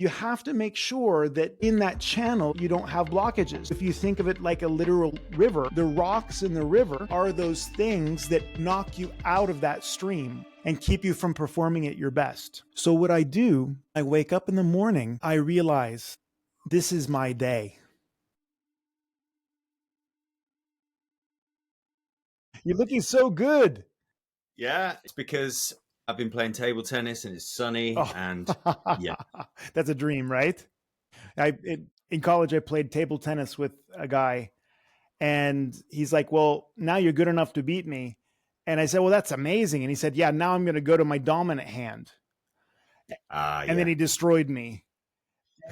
You have to make sure that in that channel, you don't have blockages. If you think of it like a literal river, the rocks in the river are those things that knock you out of that stream and keep you from performing at your best. So what I do, I wake up in the morning, I realize this is my day. You're looking so good. Yeah, it's because I've been playing table tennis and it's sunny and yeah. That's a dream, right? In college, I played table tennis with a guy and he's like, well, now you're good enough to beat me. And I said, well, that's amazing. And he said, yeah, now I'm going to go to my dominant hand. And then he destroyed me.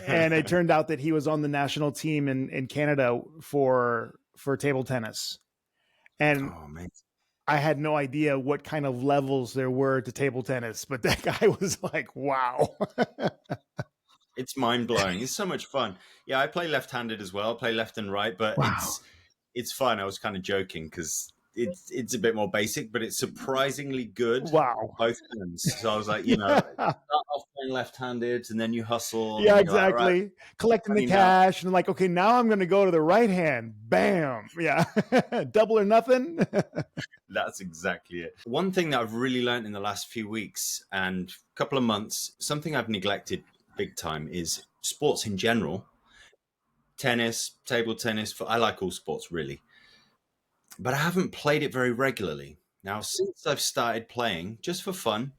And it turned out that he was on the national team in Canada for table tennis. And I had no idea what kind of levels there were to table tennis, but that guy was like, wow. It's mind-blowing. It's so much fun. Yeah, I play left-handed as well. I play left and right, but it's fun. I was kind of joking because it's a bit more basic, but it's surprisingly good. Wow. Both hands. So I was like, start off playing left-handed and then you hustle. Yeah, exactly. Like, right, collecting the cash. And I'm like, okay, now I'm going to go to the right hand. Bam. Yeah. Double or nothing. That's exactly it. One thing that I've really learned in the last few weeks and a couple of months, something I've neglected big time is sports in general. Tennis, table tennis. I like all sports really, but I haven't played it very regularly. Now, since I've started playing just for fun,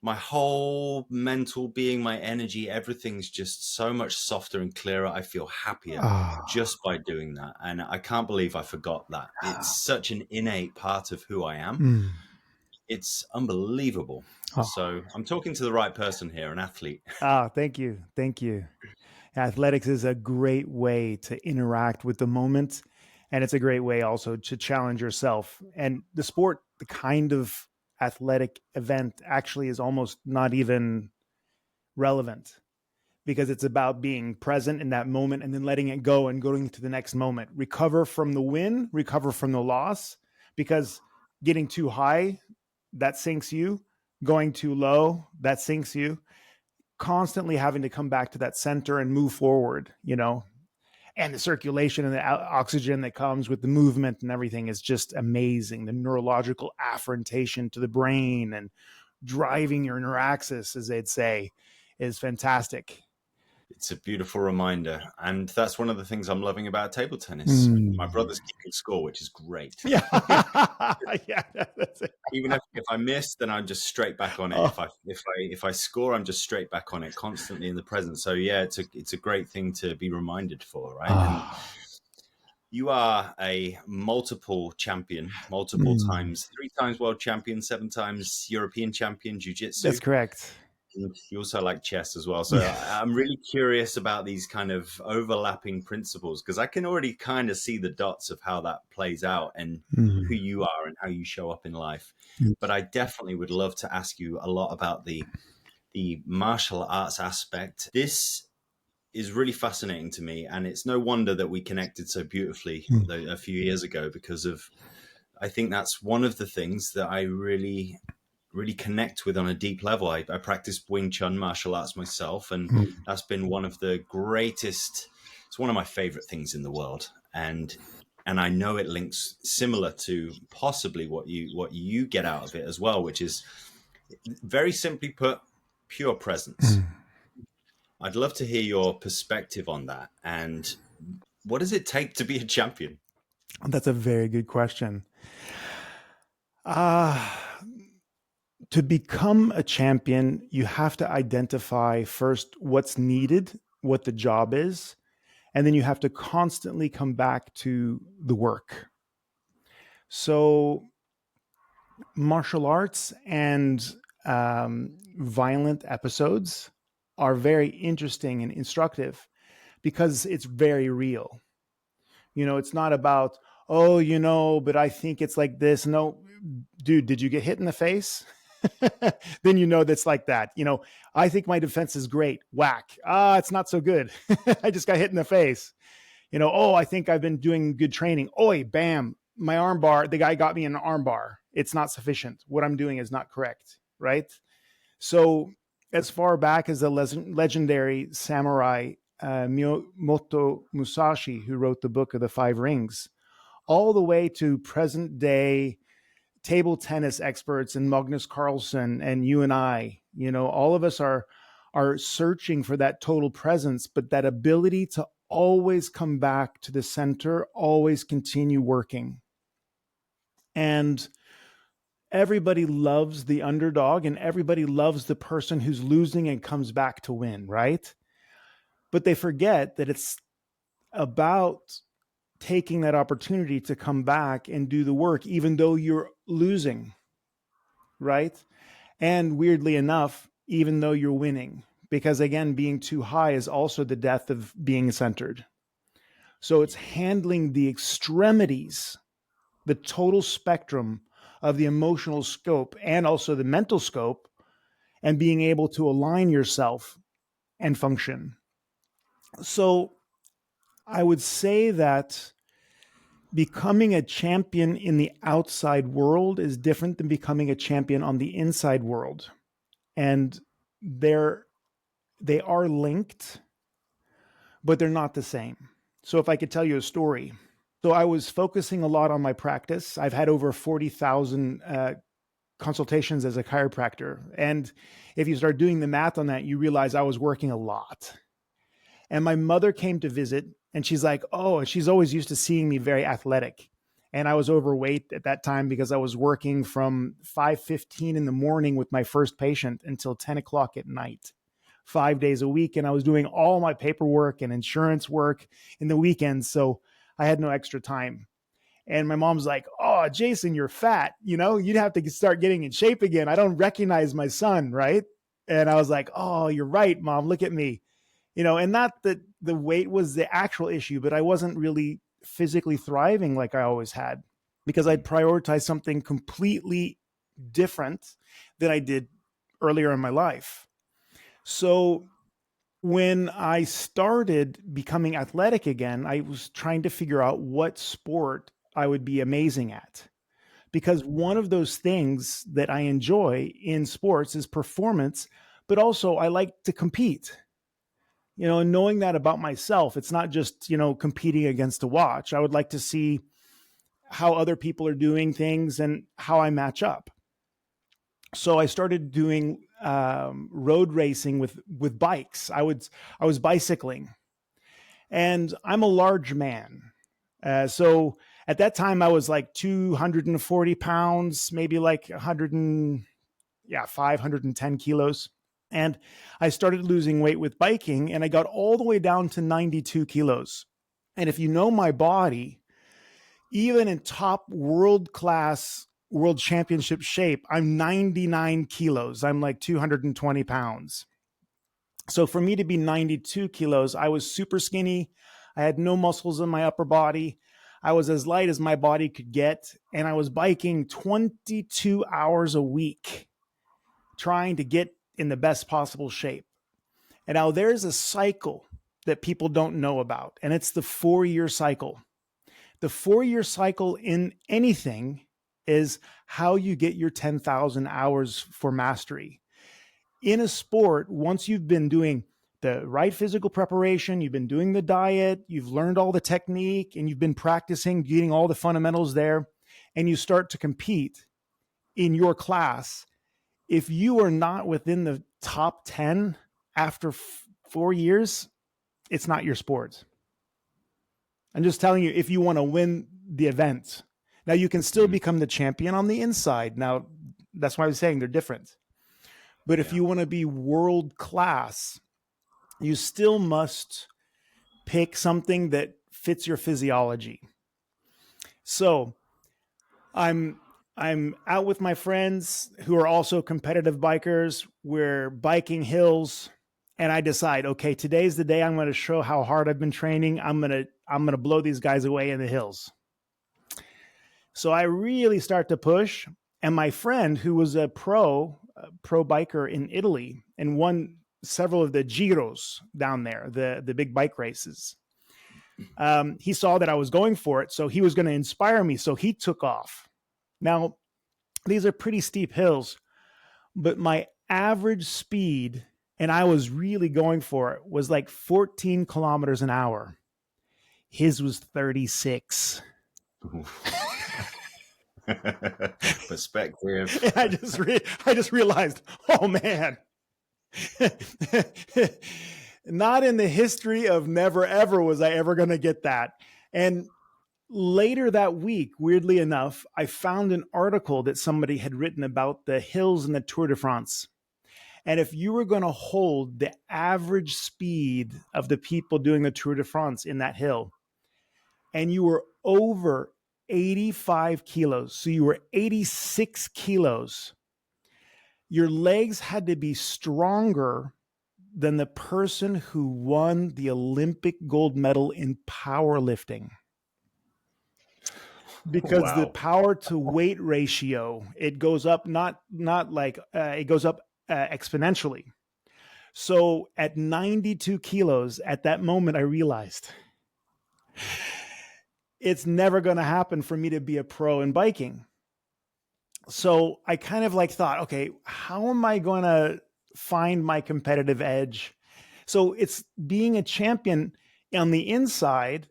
my whole mental being, my energy, everything's just so much softer and clearer. I feel happier just by doing that. And I can't believe I forgot that. It's such an innate part of who I am. It's unbelievable. So I'm talking to the right person here, an athlete. Thank you. Thank you. Athletics is a great way to interact with the moment. And it's a great way also to challenge yourself. And the sport, the kind of athletic event actually is almost not even relevant because it's about being present in that moment and then letting it go and going to the next moment. Recover from the win, recover from the loss, because getting too high, that sinks you. Going too low, that sinks you. Constantly having to come back to that center and move forward, and the circulation and the oxygen that comes with the movement and everything is just amazing. The neurological afferentation to the brain and driving your neuraxis, as they'd say, is fantastic. It's a beautiful reminder. And that's one of the things I'm loving about table tennis. My brother's keeping score, which is great. Yeah. Yeah, that's it. Even if I miss, then I'm just straight back on it. If I score, I'm just straight back on it, constantly in the present. So yeah, it's a great thing to be reminded for, right? And you are a multiple champion, multiple times, 3 times world champion, 7 times European champion, jiu-jitsu. That's correct. You also like chess as well. So I'm really curious about these kind of overlapping principles because I can already kind of see the dots of how that plays out and who you are and how you show up in life. But I definitely would love to ask you a lot about the martial arts aspect. This is really fascinating to me. And it's no wonder that we connected so beautifully a few years ago because I think that's one of the things that I really connect with on a deep level. I practice Wing Chun martial arts myself, and that's been one of the greatest. It's one of my favorite things in the world, and I know it links similar to possibly what you get out of it as well, which is very simply put, pure presence. I'd love to hear your perspective on that, and what does it take to be a champion? That's a very good question. To become a champion, you have to identify first what's needed, what the job is, and then you have to constantly come back to the work. So martial arts and violent episodes are very interesting and instructive because it's very real. It's not about, but I think it's like this. No, dude, did you get hit in the face? Then that's like that. I think my defense is great. Whack. It's not so good. I just got hit in the face. I think I've been doing good training. Oi, bam. My arm bar, the guy got me an arm bar. It's not sufficient. What I'm doing is not correct. Right. So as far back as the legendary samurai Miyamoto Musashi, who wrote the book of the Five Rings, all the way to present day table tennis experts and Magnus Carlsen and you and I. All of us are searching for that total presence, but that ability to always come back to the center, always continue working. And everybody loves the underdog and everybody loves the person who's losing and comes back to win, right? But they forget that it's about taking that opportunity to come back and do the work, even though you're losing, right? And weirdly enough, even though you're winning, because again, being too high is also the death of being centered. So it's handling the extremities, the total spectrum of the emotional scope and also the mental scope, and being able to align yourself and function. So I would say that becoming a champion in the outside world is different than becoming a champion on the inside world. And they are linked, but they're not the same. So if I could tell you a story. So I was focusing a lot on my practice. I've had over 40,000 consultations as a chiropractor. And if you start doing the math on that, you realize I was working a lot. And my mother came to visit and she's like, oh, she's always used to seeing me very athletic. And I was overweight at that time because I was working from 5:15 in the morning with my first patient until 10 o'clock at night, 5 days a week. And I was doing all my paperwork and insurance work in the weekends. So I had no extra time. And my mom's like, oh, Jason, you're fat. You'd have to start getting in shape again. I don't recognize my son, right? And I was like, oh, you're right, Mom. Look at me. And not that the weight was the actual issue, but I wasn't really physically thriving like I always had because I'd prioritized something completely different than I did earlier in my life. So when I started becoming athletic again, I was trying to figure out what sport I would be amazing at. Because one of those things that I enjoy in sports is performance, but also I like to compete. And knowing that about myself, it's not just, competing against a watch. I would like to see how other people are doing things and how I match up. So I started doing road racing with bikes. I was bicycling, and I'm a large man. So at that time I was like 240 pounds, maybe like 510 kilos. And I started losing weight with biking and I got all the way down to 92 kilos. And if you know my body, even in top world-class world championship shape, I'm 99 kilos. I'm like 220 pounds. So for me to be 92 kilos, I was super skinny. I had no muscles in my upper body. I was as light as my body could get. And I was biking 22 hours a week, trying to get in the best possible shape. And now there's a cycle that people don't know about, and it's the 4-year cycle. The 4-year cycle in anything is how you get your 10,000 hours for mastery. In a sport, once you've been doing the right physical preparation, you've been doing the diet, you've learned all the technique, and you've been practicing, getting all the fundamentals there, and you start to compete in your class, if you are not within the top 10 after 4 years, it's not your sport. I'm just telling you, if you want to win the event. Now, you can still become the champion on the inside. Now, that's why I was saying they're different. But if you want to be world class, you still must pick something that fits your physiology. So I'm out with my friends who are also competitive bikers. We're biking hills, and I decide, okay, today's the day I'm going to show how hard I've been training. I'm going to blow these guys away in the hills. So I really start to push, and my friend, who was a pro biker in Italy and won several of the Giros down there, the big bike races, he saw that I was going for it, so he was going to inspire me. So he took off. Now, these are pretty steep hills, but my average speed, and I was really going for it, was like 14 kilometers an hour. His was 36. Perspective. And I just realized, oh man, not in the history of never ever was I ever going to get that. And later that week, weirdly enough, I found an article that somebody had written about the hills in the Tour de France. And if you were going to hold the average speed of the people doing the Tour de France in that hill, and you were over 85 kilos, so you were 86 kilos, your legs had to be stronger than the person who won the Olympic gold medal in powerlifting. Because the power to weight ratio, it goes up, not like it goes up exponentially. So at 92 kilos, at that moment, I realized it's never going to happen for me to be a pro in biking. So I kind of like thought, okay, how am I going to find my competitive edge? So it's being a champion on the inside.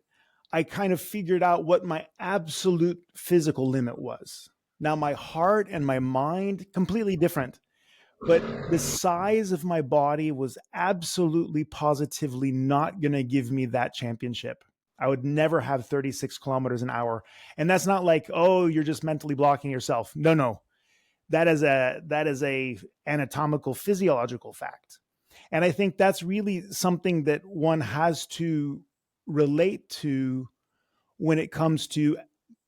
I kind of figured out what my absolute physical limit was. Now my heart and my mind, completely different. But the size of my body was absolutely positively not going to give me that championship. I would never have 36 kilometers an hour. And that's not like, oh, you're just mentally blocking yourself. No. That is a anatomical, physiological fact. And I think that's really something that one has to relate to when it comes to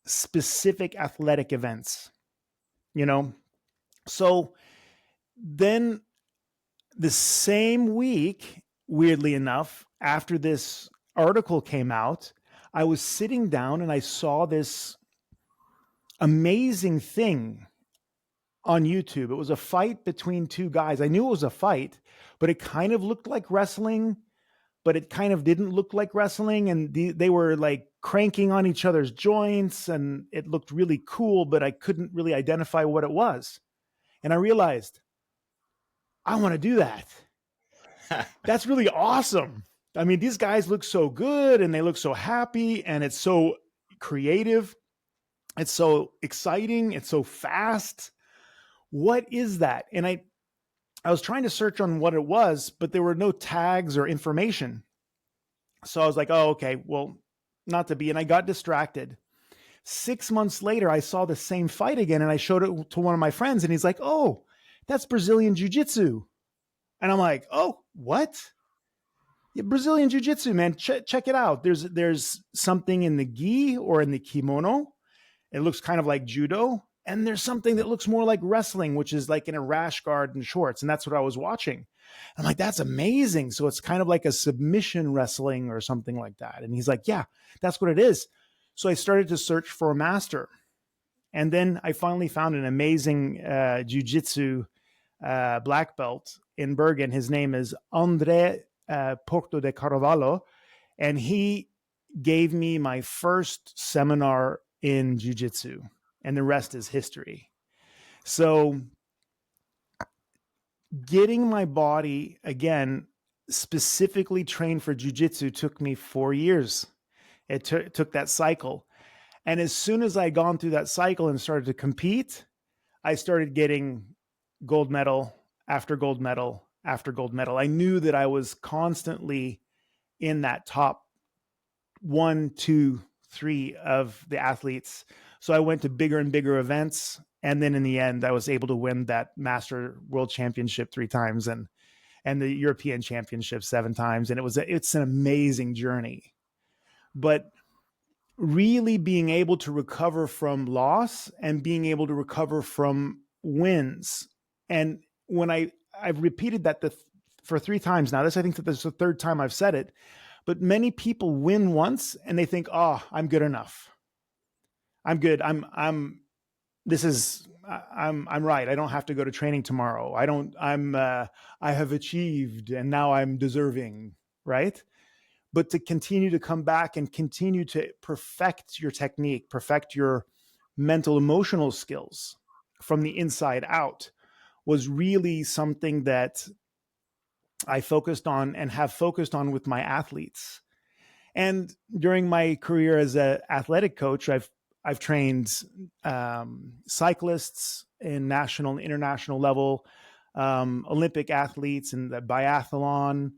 specific athletic events, you know? So then the same week, weirdly enough, after this article came out, I was sitting down and I saw this amazing thing on YouTube. It was a fight between two guys. I knew it was a fight, but it kind of looked like wrestling, but it kind of didn't look like wrestling. And they were like cranking on each other's joints and it looked really cool, but I couldn't really identify what it was. And I realized, I want to do that. That's really awesome. I mean, these guys look so good and they look so happy and it's so creative. It's so exciting. It's so fast. What is that? And I was trying to search on what it was, but there were no tags or information. So I was like, oh, okay, well, not to be. And I got distracted. 6 months later, I saw the same fight again and I showed it to one of my friends and he's like, oh, that's Brazilian Jiu-Jitsu. And I'm like, oh, what? Yeah, Brazilian Jiu-Jitsu, man. Check it out. There's something in the gi or in the kimono. It looks kind of like judo. And there's something that looks more like wrestling, which is like in a rash guard and shorts. And that's what I was watching. I'm like, that's amazing. So it's kind of like a submission wrestling or something like that. And he's like, yeah, that's what it is. So I started to search for a master. And then I finally found an amazing jiu-jitsu black belt in Bergen. His name is Andre Porto de Carvalho. And he gave me my first seminar in jiu-jitsu. And the rest is history. So getting my body, again, specifically trained for jiu-jitsu took me 4 years. It took that cycle. And as soon as I gone through that cycle and started to compete, I started getting gold medal after gold medal after gold medal. I knew that I was constantly in that top 1, 2, 3 of the athletes. So I went to bigger and bigger events. And then in the end, I was able to win that Master World Championship 3 times and the European Championship 7 times. And it's an amazing journey. But really being able to recover from loss and being able to recover from wins. And when I've repeated that for 3 times now, I think that this is the 3rd time I've said it, but many people win once and they think, oh, I'm good enough. I'm good. I'm right. I don't have to go to training tomorrow. I have achieved and now I'm deserving. Right. But to continue to come back and continue to perfect your technique, perfect your mental, emotional skills from the inside out was really something that I focused on and have focused on with my athletes. And during my career as an athletic coach, I've trained cyclists in national and international level, Olympic athletes in the biathlon.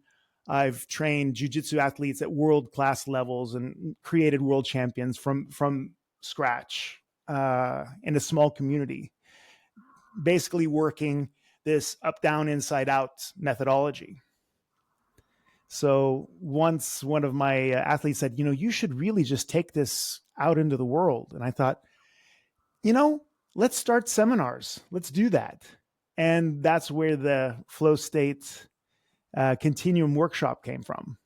I've trained jiu-jitsu athletes at world-class levels and created world champions from scratch in a small community, basically working this up, down, inside out methodology. So once one of my athletes said, you should really just take this out into the world. And I thought, let's start seminars. Let's do that. And that's where the Flow State Continuum workshop came from.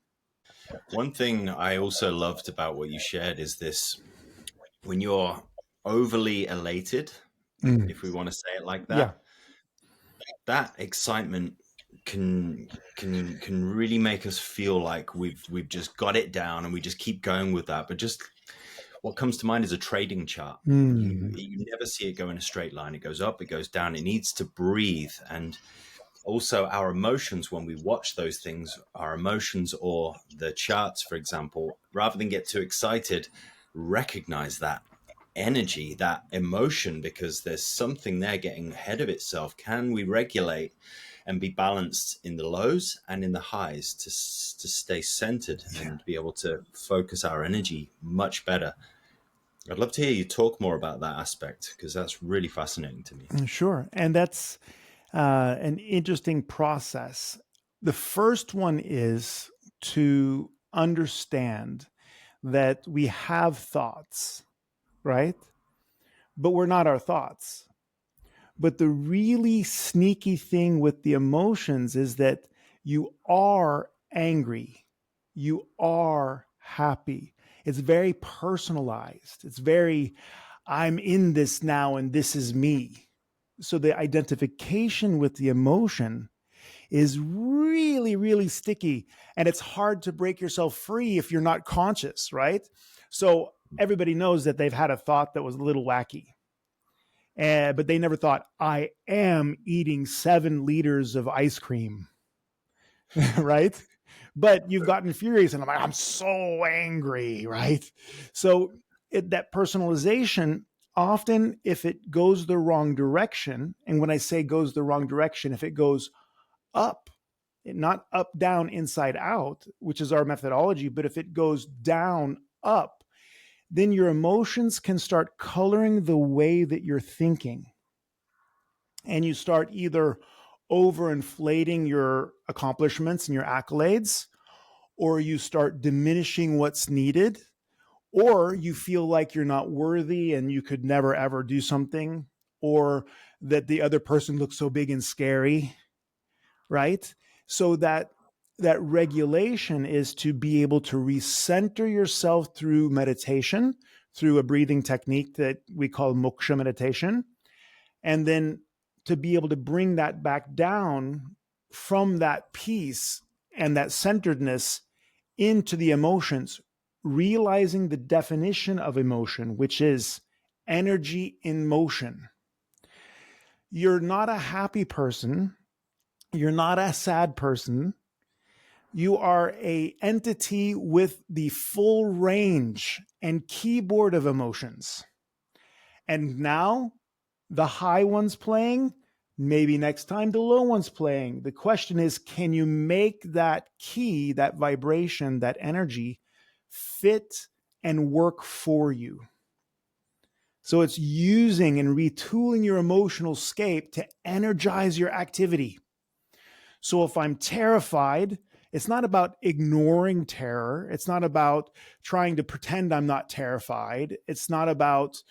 One thing I also loved about what you shared is this: when you're overly elated, if we want to say it like that, that excitement can really make us feel like we've just got it down and we just keep going with that. But just what comes to mind is a trading chart. You never see it go in a straight line. It goes up, it goes down. It needs to breathe. And also our emotions, when we watch those things, our emotions or the charts, for example, rather than get too excited, recognize that energy, that emotion, because there's something there getting ahead of itself. Can we regulate and be balanced in the lows and in the highs to stay centered and be able to focus our energy much better? I'd love to hear you talk more about that aspect, because that's really fascinating to me. Sure. And that's an interesting process. The first one is to understand that we have thoughts, right? But we're not our thoughts. But the really sneaky thing with the emotions is that you are angry. You are happy. It's very personalized. It's very, I'm in this now and this is me. So the identification with the emotion is really, really sticky. And it's hard to break yourself free if you're not conscious, right? So everybody knows that they've had a thought that was a little wacky. But they never thought, I am eating 7 liters of ice cream, right? But you've gotten furious and I'm so angry, right? So that personalization, often if it goes the wrong direction, and when I say goes the wrong direction, if it goes up, not up, down, inside out, which is our methodology, but if it goes down, up, then your emotions can start coloring the way that you're thinking. And you start either overinflating your accomplishments and your accolades, or you start diminishing what's needed, or you feel like you're not worthy and you could never, ever do something, or that the other person looks so big and scary, right? So that regulation is to be able to recenter yourself through meditation, through a breathing technique that we call moksha meditation, and then to be able to bring that back down from that peace and that centeredness into the emotions, realizing the definition of emotion, which is energy in motion. You're not a happy person. You're not a sad person. You are an entity with the full range and keyboard of emotions. And now the high one's playing, maybe next time the low one's playing. The question is, can you make that key, that vibration, that energy fit and work for you? So it's using and retooling your emotional scape to energize your activity. So if I'm terrified, it's not about ignoring terror. It's not about trying to pretend I'm not terrified. It's not about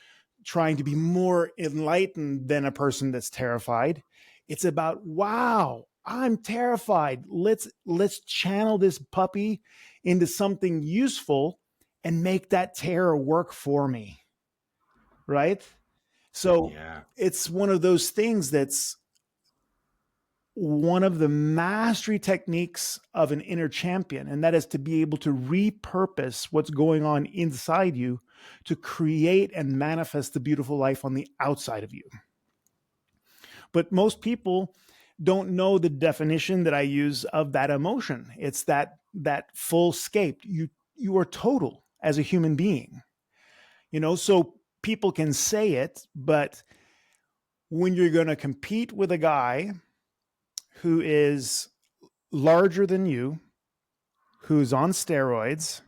trying to be more enlightened than a person that's terrified. It's about, wow, I'm terrified. Let's channel this puppy into something useful and make that terror work for me. Right? So It's one of those things that's one of the mastery techniques of an inner champion, and that is to be able to repurpose what's going on inside you to create and manifest the beautiful life on the outside of you. But most people don't know the definition that I use of that emotion. It's that full scape. You are total as a human being. So people can say it, but when you're going to compete with a guy who is larger than you, who's on steroids,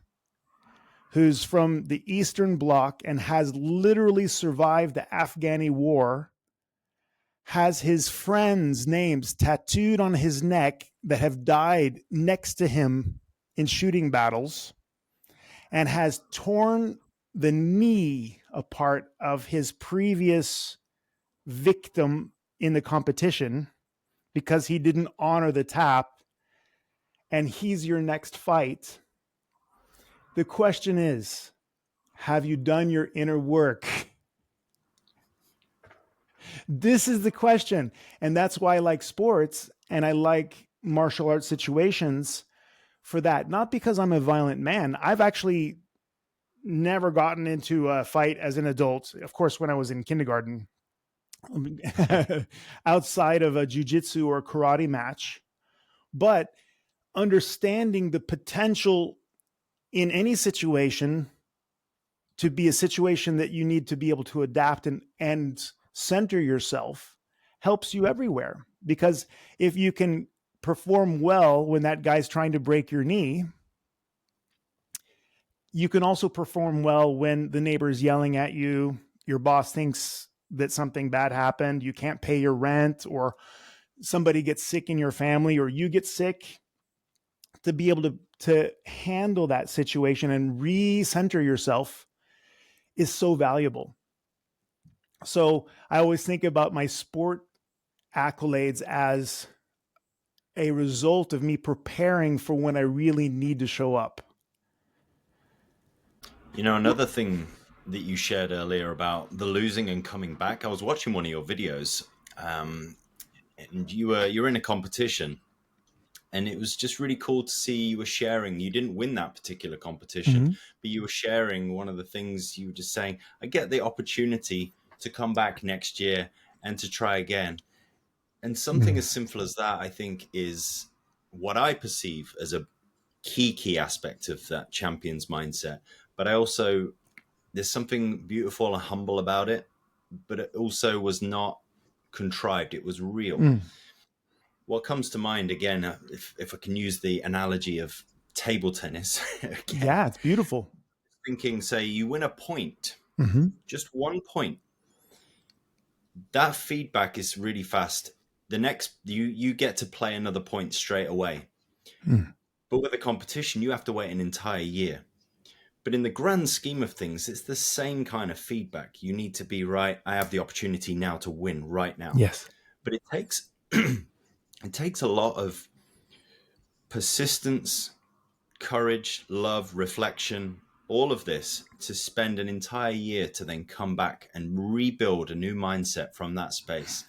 who's from the Eastern Bloc and has literally survived the Afghani war, has his friends' names tattooed on his neck that have died next to him in shooting battles, and has torn the knee apart of his previous victim in the competition because he didn't honor the tap, and he's your next fight. The question is, have you done your inner work? This is the question. And that's why I like sports and I like martial arts situations for that. Not because I'm a violent man. I've actually never gotten into a fight as an adult. Of course, when I was in kindergarten, outside of a jiu-jitsu or karate match. But understanding the potential in any situation to be a situation that you need to be able to adapt and center yourself helps you everywhere. Because if you can perform well when that guy's trying to break your knee, you can also perform well when the neighbor's yelling at you, your boss thinks that something bad happened, you can't pay your rent, or somebody gets sick in your family, or you get sick. To be able to handle that situation and recenter yourself is so valuable. So I always think about my sport accolades as a result of me preparing for when I really need to show up. Another thing that you shared earlier about the losing and coming back, I was watching one of your videos, and you were in a competition, and it was just really cool to see you were sharing. You didn't win that particular competition, but you were sharing one of the things. You were just saying, I get the opportunity to come back next year and to try again. And something as simple as that, I think, is what I perceive as a key aspect of that champion's mindset. But there's something beautiful and humble about it, but it also was not contrived. It was real. What comes to mind, again, if I can use the analogy of table tennis. Again, yeah, it's beautiful. Thinking, say, you win a point, just 1 point. That feedback is really fast. The next, you get to play another point straight away. But with a competition, you have to wait an entire year. But in the grand scheme of things, it's the same kind of feedback. You need to be right. I have the opportunity now to win right now. Yes. But it takes it takes a lot of persistence, courage, love, reflection, all of this to spend an entire year to then come back and rebuild a new mindset from that space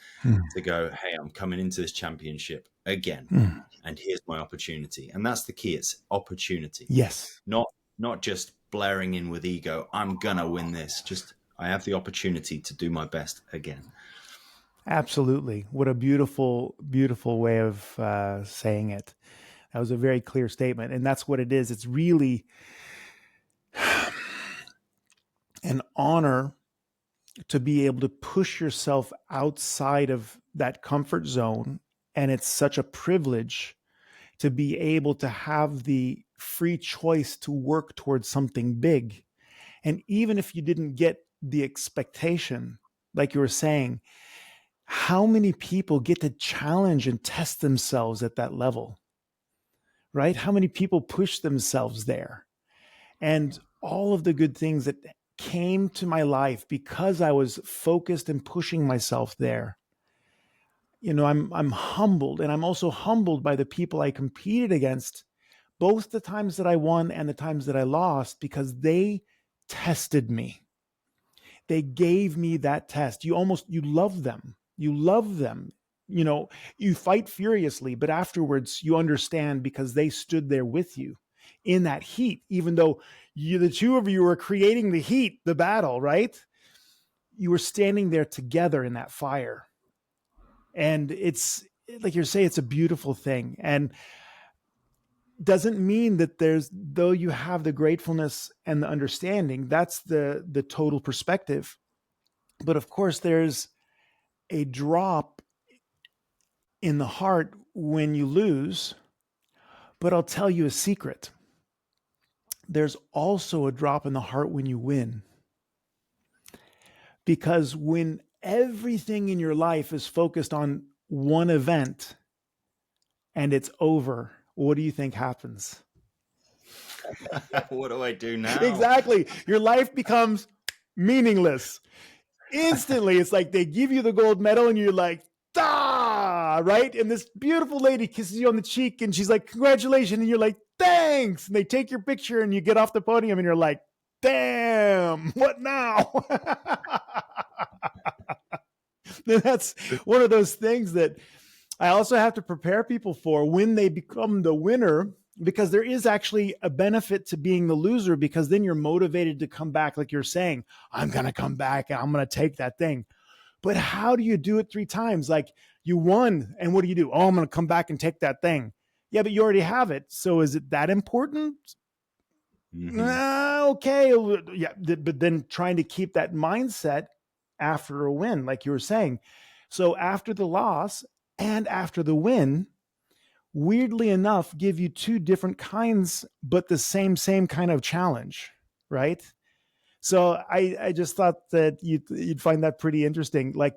to go, hey, I'm coming into this championship again. And here's my opportunity. And that's the key. It's opportunity. Yes. Not just blaring in with ego. I'm going to win this. Just, I have the opportunity to do my best again. Absolutely. What a beautiful, beautiful way of saying it. That was a very clear statement. And that's what it is. It's really an honor to be able to push yourself outside of that comfort zone. And it's such a privilege to be able to have the free choice to work towards something big. And even if you didn't get the expectation, like you were saying, how many people get to challenge and test themselves at that level, right? How many people push themselves there? And all of the good things that came to my life because I was focused and pushing myself there. I'm humbled, and I'm also humbled by the people I competed against, both the times that I won and the times that I lost, because they tested me. They gave me that test. You love them. You love them. You fight furiously, but afterwards you understand because they stood there with you in that heat, even though the two of you were creating the heat, the battle, right? You were standing there together in that fire. And it's like you're saying, it's a beautiful thing. And doesn't mean that though you have the gratefulness and the understanding, that's the total perspective. But of course, there's a drop in the heart when you lose. But I'll tell you a secret. There's also a drop in the heart when you win. Because when everything in your life is focused on one event and it's over, what do you think happens? What do I do now? Exactly. Your life becomes meaningless. Instantly, it's like they give you the gold medal and you're like, ah, right? And this beautiful lady kisses you on the cheek and she's like, congratulations. And you're like, thanks. And they take your picture and you get off the podium and you're like, damn, what now? That's one of those things that I also have to prepare people for when they become the winner, because there is actually a benefit to being the loser, because then you're motivated to come back. Like you're saying, I'm going to come back and I'm going to take that thing. But how do you do it 3 times? Like you won. And what do? Oh, I'm going to come back and take that thing. Yeah, but you already have it. So is it that important? Okay. Yeah. But then trying to keep that mindset after a win, like you were saying. So after the loss and after the win, weirdly enough, give you 2 different kinds, but the same kind of challenge, right? So I just thought that you'd find that pretty interesting. Like,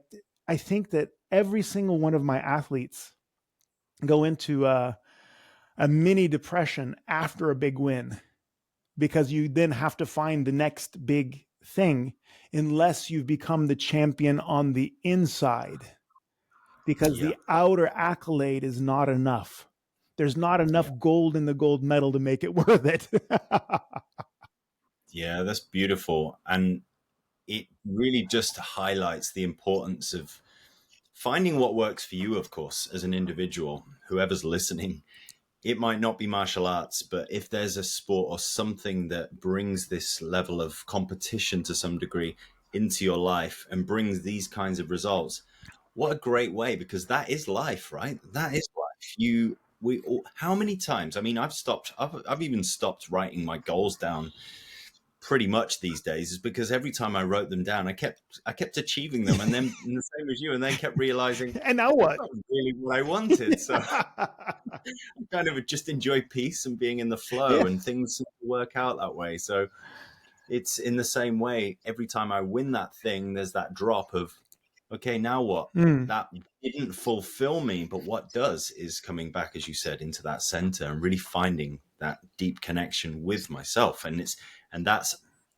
I think that every single one of my athletes go into a mini depression after a big win, because you then have to find the next big thing unless you've become the champion on the inside, because the outer accolade is not enough. There's not enough gold in the gold medal to make it worth it. Yeah, that's beautiful. And it really just highlights the importance of finding what works for you, of course, as an individual. Whoever's listening, it might not be martial arts, but if there's a sport or something that brings this level of competition to some degree into your life and brings these kinds of results, what a great way, because that is life, right? That is life. How many times? I mean, I've even stopped writing my goals down pretty much these days, is because every time I wrote them down, I kept achieving them, and then the same as you, and then kept realizing, and now what? That's not really what I wanted. So I kind of just enjoy peace and being in the flow, and things work out that way. So it's in the same way. Every time I win that thing, there's that drop of, okay, now what? That didn't fulfill me, but what does is coming back, as you said, into that center and really finding that deep connection with myself. And that's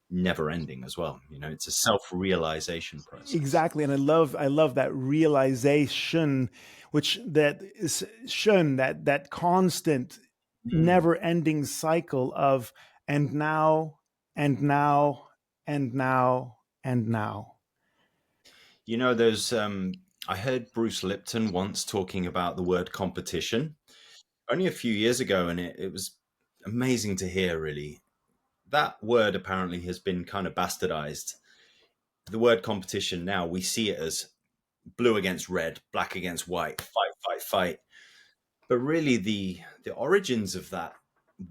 never ending as well. You know, it's a self-realization process. Exactly. And I love that realization, which that is shun, that constant, never ending cycle of, and now, and now, and now, and now. You know, there's, I heard Bruce Lipton once talking about the word competition only a few years ago, and it was amazing to hear, really. That word apparently has been kind of bastardized. The word competition now, we see it as blue against red, black against white, fight, fight, fight. But really the origins of that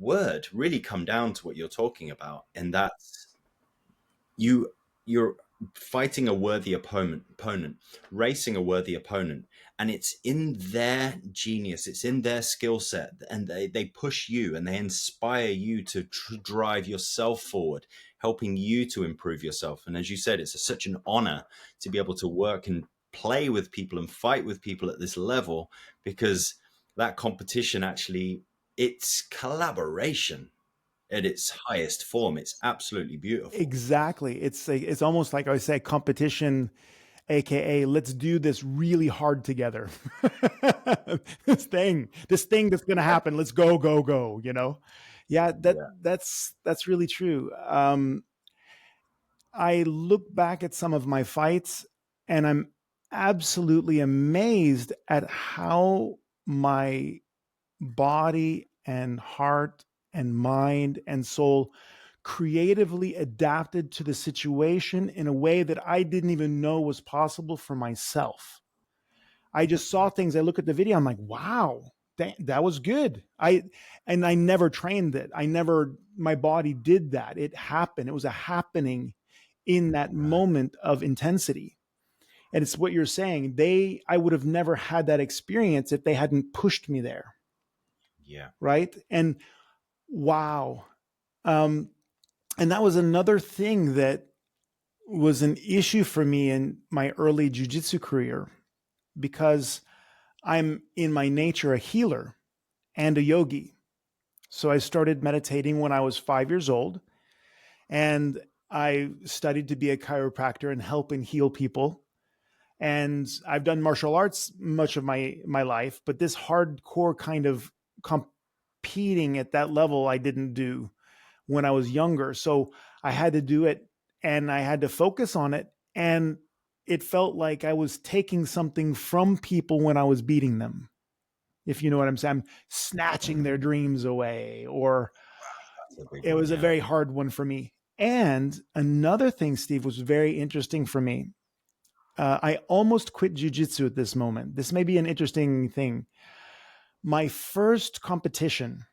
word really come down to what you're talking about, and that's you're fighting a worthy opponent, racing a worthy opponent, and it's in their genius, it's in their skill set, and they push you and they inspire you to drive yourself forward, helping you to improve yourself. And as you said, it's such an honor to be able to work and play with people and fight with people at this level, because that competition actually, it's collaboration at its highest form. It's absolutely beautiful. Exactly. It's almost like I say, competition, AKA let's do this really hard together. this thing that's going to happen. Let's go, you know? Yeah, that's really true. I look back at some of my fights and I'm absolutely amazed at how my body and heart and mind and soul creatively adapted to the situation in a way that I didn't even know was possible for myself. I just saw things. I look at the video. I'm like, wow, that was good. I never trained it. My body did that. It happened. It was a happening in that moment of intensity. And it's what you're saying. I would have never had that experience if they hadn't pushed me there. Yeah. Right. And wow. And that was another thing that was an issue for me in my early jiu-jitsu career, because I'm in my nature a healer and a yogi. So I started meditating when I was 5 years old, and I studied to be a chiropractor and help and heal people. And I've done martial arts much of my life, but this hardcore kind of competing at that level I didn't do when I was younger. So I had to do it, and I had to focus on it. And it felt like I was taking something from people when I was beating them. If you know what I'm saying, I'm snatching their dreams away, or it was a very hard one for me. And another thing, Steve, was very interesting for me. I almost quit jiu-jitsu at this moment. This may be an interesting thing. My first competition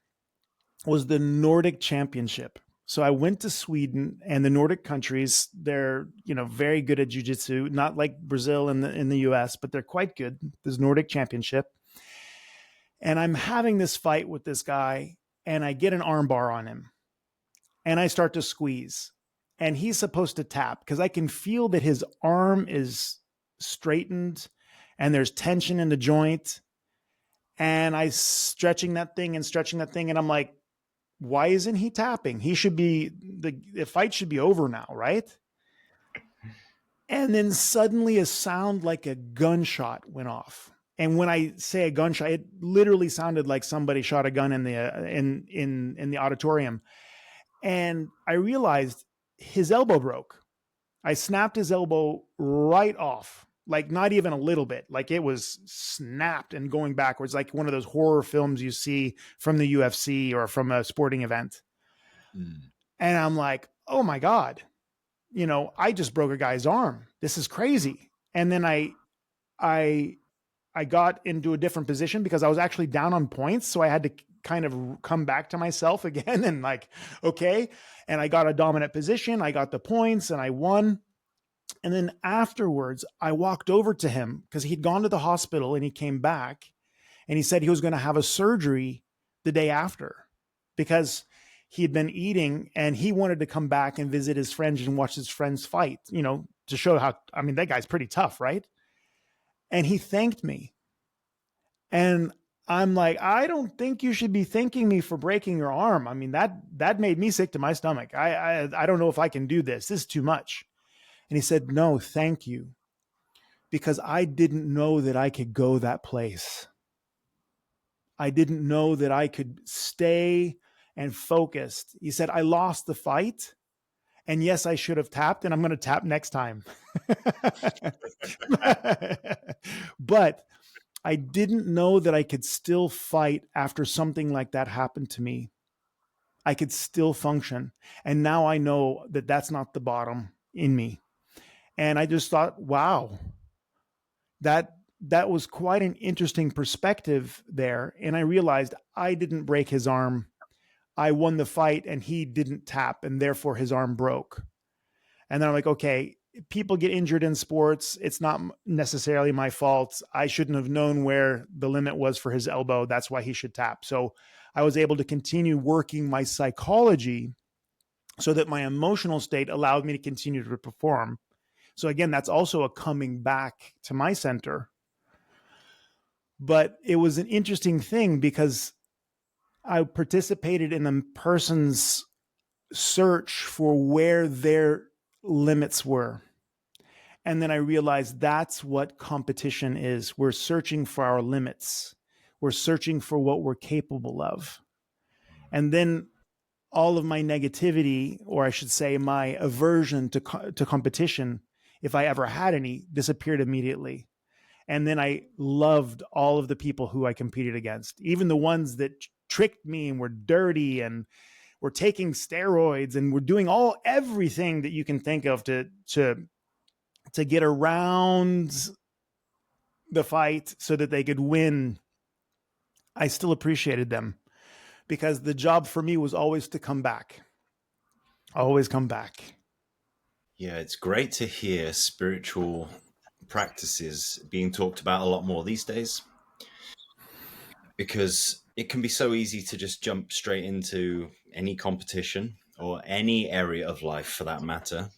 was the Nordic Championship. So I went to Sweden, and the Nordic countries, they're, very good at jiu-jitsu, not like Brazil and in the US, but they're quite good. This Nordic Championship. And I'm having this fight with this guy, and I get an armbar on him, and I start to squeeze, and he's supposed to tap because I can feel that his arm is straightened and there's tension in the joint. And I stretching that thing. And I'm like, why isn't he tapping? He should be, the fight should be over now, right? And then suddenly a sound like a gunshot went off. And when I say a gunshot, it literally sounded like somebody shot a gun in the auditorium. And I realized his elbow broke. I snapped his elbow right off, like not even a little bit, like it was snapped and going backwards, like one of those horror films you see from the UFC or from a sporting event. And I'm like, oh my God, I just broke a guy's arm. This is crazy. And then I got into a different position because I was actually down on points. So I had to kind of come back to myself again and like, okay. And I got a dominant position. I got the points and I won. And then afterwards, I walked over to him because he'd gone to the hospital, and he came back, and he said he was going to have a surgery the day after because he'd been eating, and he wanted to come back and visit his friends and watch his friends fight, to show how, that guy's pretty tough, right? And he thanked me. And I'm like, I don't think you should be thanking me for breaking your arm. That made me sick to my stomach. I don't know if I can do this. This is too much. And he said, no, thank you. Because I didn't know that I could go that place. I didn't know that I could stay and focused. He said, I lost the fight. And yes, I should have tapped, and I'm going to tap next time. But I didn't know that I could still fight after something like that happened to me. I could still function. And now I know that that's not the bottom in me. And I just thought, wow, that was quite an interesting perspective there. And I realized I didn't break his arm. I won the fight, and he didn't tap, and therefore his arm broke. And then I'm like, okay, people get injured in sports. It's not necessarily my fault. I shouldn't have known where the limit was for his elbow. That's why he should tap. So I was able to continue working my psychology so that my emotional state allowed me to continue to perform. So again, that's also a coming back to my center. But it was an interesting thing because I participated in a person's search for where their limits were. And then I realized that's what competition is. We're searching for our limits. We're searching for what we're capable of. And then all of my negativity, or I should say my aversion to competition, if I ever had any, disappeared immediately. And then I loved all of the people who I competed against, even the ones that tricked me and were dirty and were taking steroids and were doing everything that you can think of to get around the fight so that they could win, I still appreciated them, because the job for me was always to come back. Always come back. Yeah, it's great to hear spiritual practices being talked about a lot more these days, because it can be so easy to just jump straight into any competition or any area of life for that matter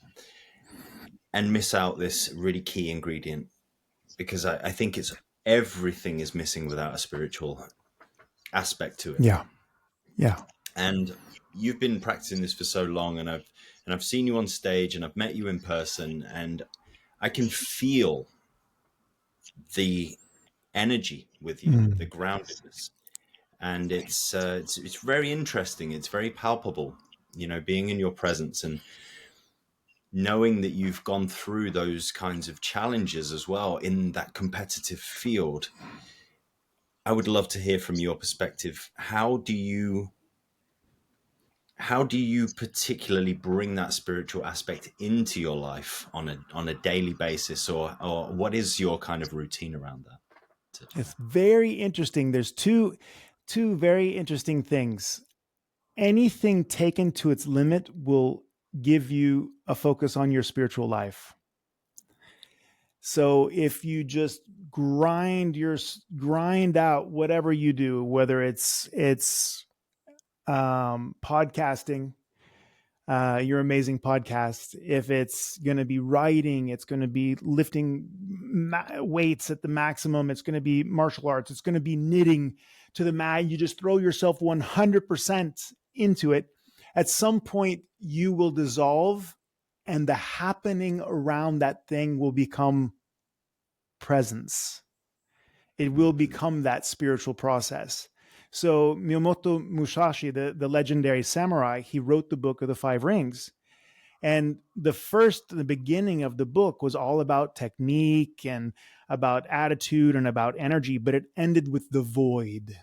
and miss out this really key ingredient, because I think it's everything is missing without a spiritual aspect to it. Yeah. Yeah. And you've been practicing this for so long, and I've seen you on stage and I've met you in person, and I can feel the energy with you, the groundedness, and it's very interesting. It's very palpable, being in your presence and knowing that you've gone through those kinds of challenges as well in that competitive field. I would love to hear from your perspective. How do you particularly bring that spiritual aspect into your life on a daily basis, or what is your kind of routine around that? It's very interesting. There's two very interesting things. Anything taken to its limit will give you a focus on your spiritual life. So if you just grind out whatever you do, whether it's podcasting, your amazing podcast, if it's going to be writing, it's going to be lifting weights at the maximum, it's going to be martial arts, it's going to be knitting to the mat, you just throw yourself 100% into it. At some point you will dissolve, and the happening around that thing will become presence. It will become that spiritual process. So Miyamoto Musashi, the legendary samurai, he wrote the Book of the Five Rings. And the beginning of the book was all about technique and about attitude and about energy, but it ended with the void.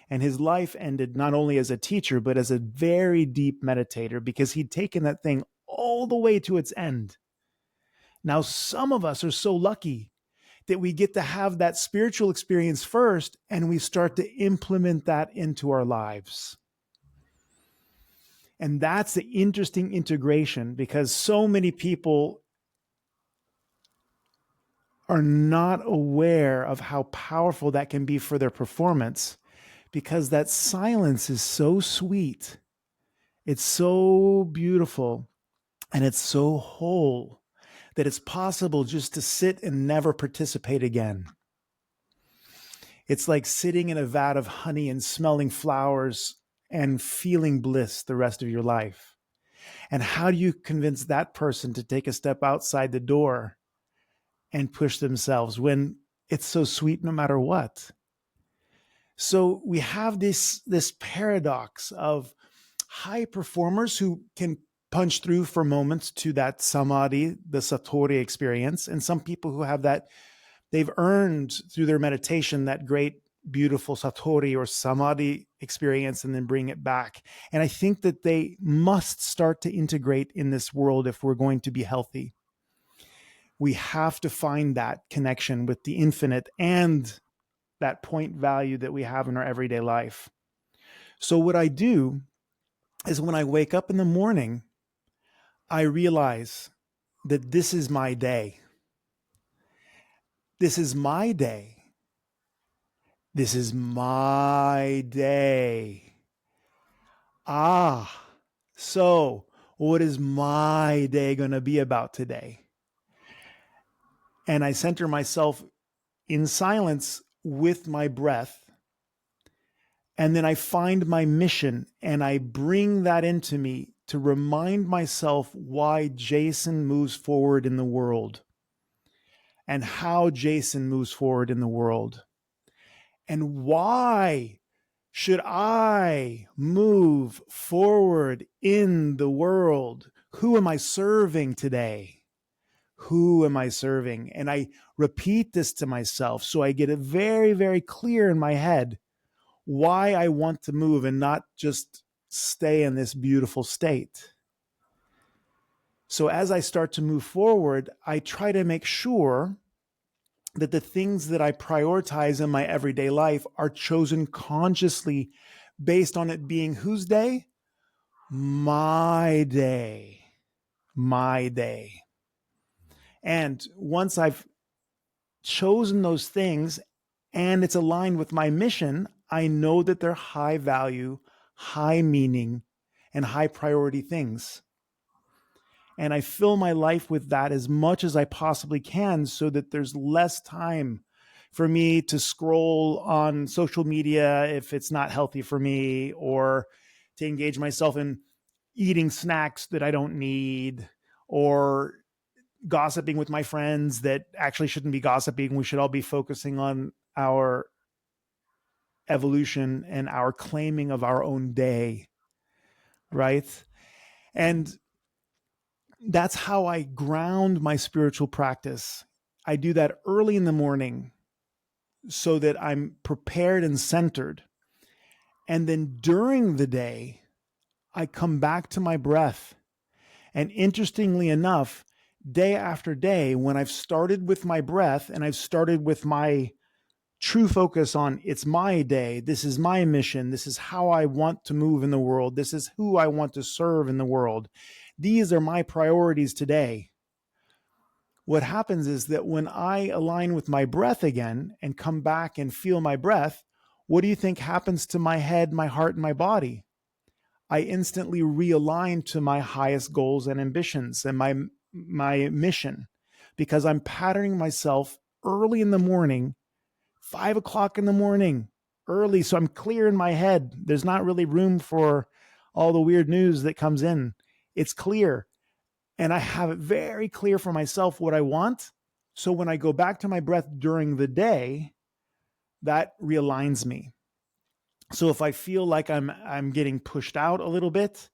And his life ended not only as a teacher, but as a very deep meditator, because he'd taken that thing all the way to its end. Now, some of us are so lucky that we get to have that spiritual experience first, and we start to implement that into our lives. And that's the interesting integration, because so many people are not aware of how powerful that can be for their performance, because that silence is so sweet. It's so beautiful, and it's so whole that it's possible just to sit and never participate again. It's like sitting in a vat of honey and smelling flowers and feeling bliss the rest of your life. And how do you convince that person to take a step outside the door and push themselves when it's so sweet no matter what? So we have this paradox of high performers who can punch through for moments to that samadhi, the satori experience, and some people who have that, they've earned through their meditation that great, beautiful satori or samadhi experience and then bring it back. And I think that they must start to integrate in this world if we're going to be healthy. We have to find that connection with the infinite and that point value that we have in our everyday life. So what I do is when I wake up in the morning, I realize that this is my day. This is my day. This is my day. So what is my day going to be about today? And I center myself in silence with my breath. And then I find my mission and I bring that into me to remind myself why Jason moves forward in the world and how Jason moves forward in the world. And why should I move forward in the world? Who am I serving today? Who am I serving? And I repeat this to myself so I get it very, very clear in my head why I want to move and not just stay in this beautiful state. So as I start to move forward, I try to make sure that the things that I prioritize in my everyday life are chosen consciously based on it being whose day? My day. My day. And once I've chosen those things and it's aligned with my mission, I know that they're high value, high meaning, and high priority things. And I fill my life with that as much as I possibly can so that there's less time for me to scroll on social media if it's not healthy for me, or to engage myself in eating snacks that I don't need, or gossiping with my friends that actually shouldn't be gossiping. We should all be focusing on our evolution and our claiming of our own day, right? And that's how I ground my spiritual practice. I do that early in the morning so that I'm prepared and centered. And then during the day, I come back to my breath. And interestingly enough, day after day, when I've started with my breath and I've started with my true focus on it's my day, this is my mission, this is how I want to move in the world, this is who I want to serve in the world, these are my priorities today. What happens is that when I align with my breath again and come back and feel my breath, what do you think happens to my head, my heart, and my body? I instantly realign to my highest goals and ambitions and my mission, because I'm patterning myself early in the morning, 5 o'clock in the morning, early. So I'm clear in my head. There's not really room for all the weird news that comes in. It's clear. And I have it very clear for myself what I want. So when I go back to my breath during the day, that realigns me. So if I feel like I'm getting pushed out a little bit,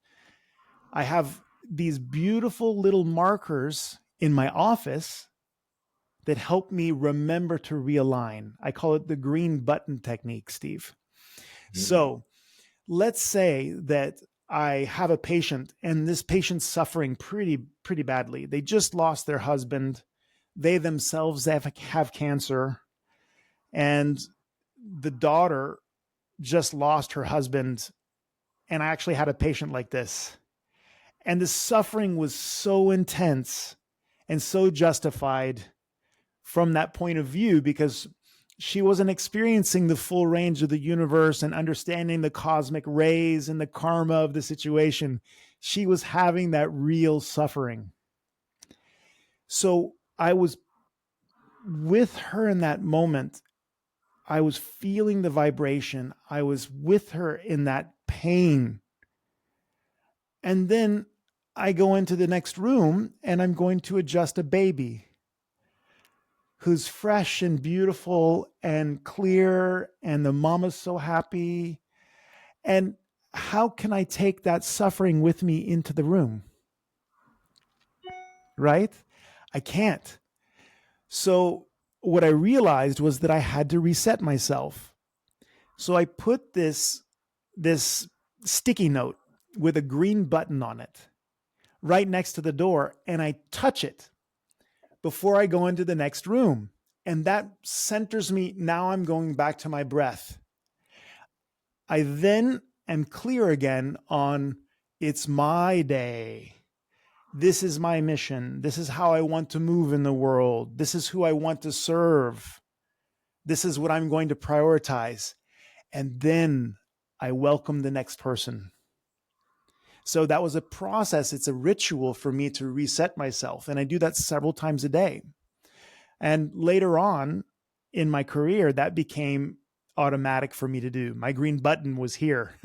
I have these beautiful little markers in my office that help me remember to realign. I call it the green button technique, Steve. So let's say that I have a patient and this patient's suffering pretty badly. They just lost their husband. They themselves have cancer. And the daughter just lost her husband. And I actually had a patient like this. And the suffering was so intense and so justified from that point of view, because she wasn't experiencing the full range of the universe and understanding the cosmic rays and the karma of the situation. She was having that real suffering. So I was with her in that moment. I was feeling the vibration. I was with her in that pain. And then I go into the next room and I'm going to adjust a baby who's fresh and beautiful and clear, and the mama's so happy. And how can I take that suffering with me into the room? Right? I can't. So what I realized was that I had to reset myself. So I put this sticky note with a green button on it right next to the door, and I touch it before I go into the next room. And that centers me. Now I'm going back to my breath. I then am clear again on it's my day. This is my mission. This is how I want to move in the world. This is who I want to serve. This is what I'm going to prioritize. And then I welcome the next person. So that was a process. It's a ritual for me to reset myself. And I do that several times a day. And later on in my career, that became automatic for me to do. My green button was here.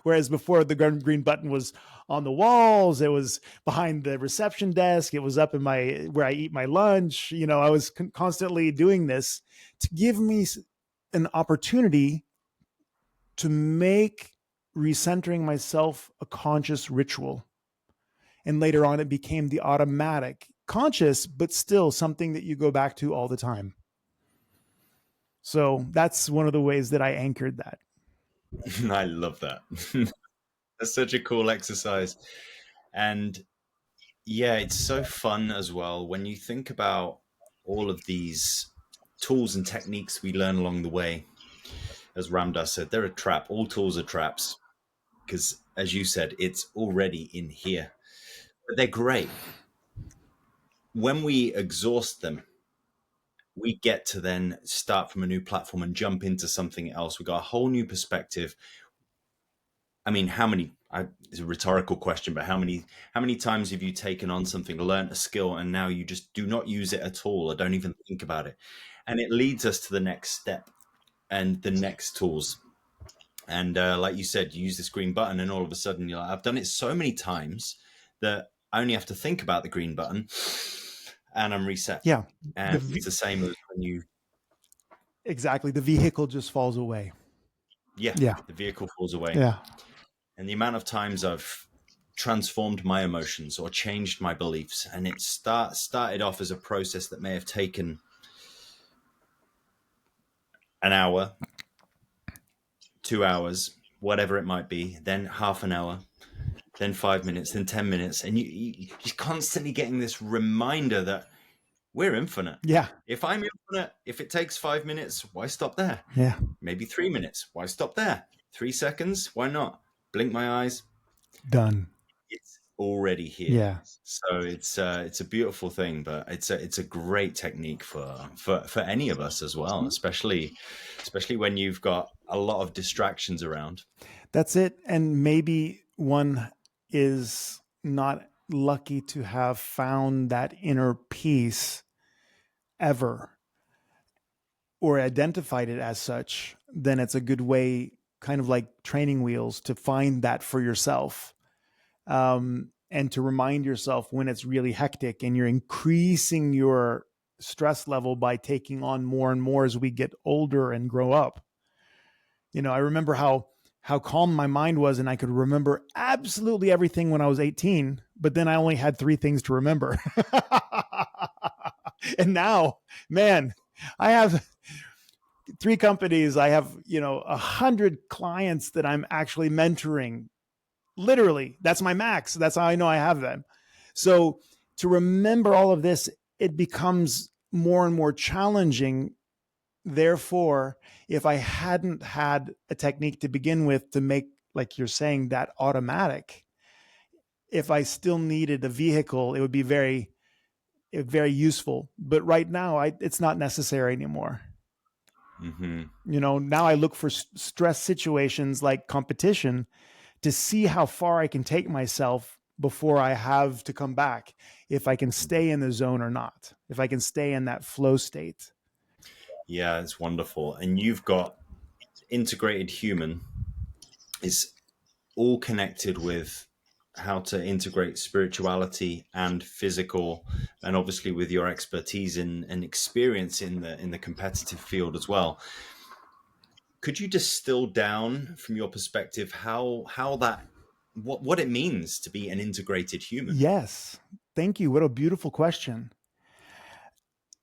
Whereas before, the green button was on the walls, it was behind the reception desk, it was up in where I eat my lunch. I was constantly doing this to give me an opportunity to make recentering myself a conscious ritual. And later on, it became the automatic, conscious, but still something that you go back to all the time. So that's one of the ways that I anchored that. I love that. That's such a cool exercise. And yeah, it's so fun as well when you think about all of these tools and techniques we learn along the way, as Ramdas said, they're a trap. All tools are traps because, as you said, it's already in here. But they're great. When we exhaust them, we get to then start from a new platform and jump into something else. We got a whole new perspective. I mean, it's a rhetorical question, but how many times have you taken on something, learned a skill, and now you just do not use it at all or don't even think about it? And it leads us to the next step and the next tools. And like you said, you use this green button and all of a sudden you're like, I've done it so many times that I only have to think about the green button and I'm reset. Yeah. And it's the same as when you... Exactly. The vehicle just falls away. Yeah. The vehicle falls away. Yeah. And the amount of times I've transformed my emotions or changed my beliefs, and it started off as a process that may have taken an hour, 2 hours, whatever it might be, then half an hour, then 5 minutes, then 10 minutes. And you're constantly getting this reminder that we're infinite. Yeah. If I'm infinite, if it takes 5 minutes, why stop there? Yeah. Maybe 3 minutes. Why stop there? 3 seconds. Why not? Blink my eyes. Done. It's already here. Yeah. So it's a beautiful thing, but it's a great technique for any of us as well, especially when you've got a lot of distractions around. That's it. And maybe one is not lucky to have found that inner peace ever or identified it as such, then it's a good way, kind of like training wheels, to find that for yourself. And to remind yourself when it's really hectic and you're increasing your stress level by taking on more and more as we get older and grow up. You know, I remember how calm my mind was, and I could remember absolutely everything when I was 18, but then I only had 3 things to remember. And now, man, I have 3 companies. I have, 100 clients that I'm actually mentoring. Literally, that's my max. That's how I know I have them. So to remember all of this, it becomes more and more challenging. Therefore, if I hadn't had a technique to begin with to make, like you're saying, that automatic, if I still needed a vehicle, it would be very, very useful. But right now, it's not necessary anymore. Mm-hmm. Now I look for stress situations like competition to see how far I can take myself before I have to come back, if I can stay in the zone or not, if I can stay in that flow state. Yeah, it's wonderful. And you've got integrated human is all connected with how to integrate spirituality and physical, and obviously with your expertise and experience in the competitive field as well. Could you distill down from your perspective what it means to be an integrated human? Yes. Thank you. What a beautiful question.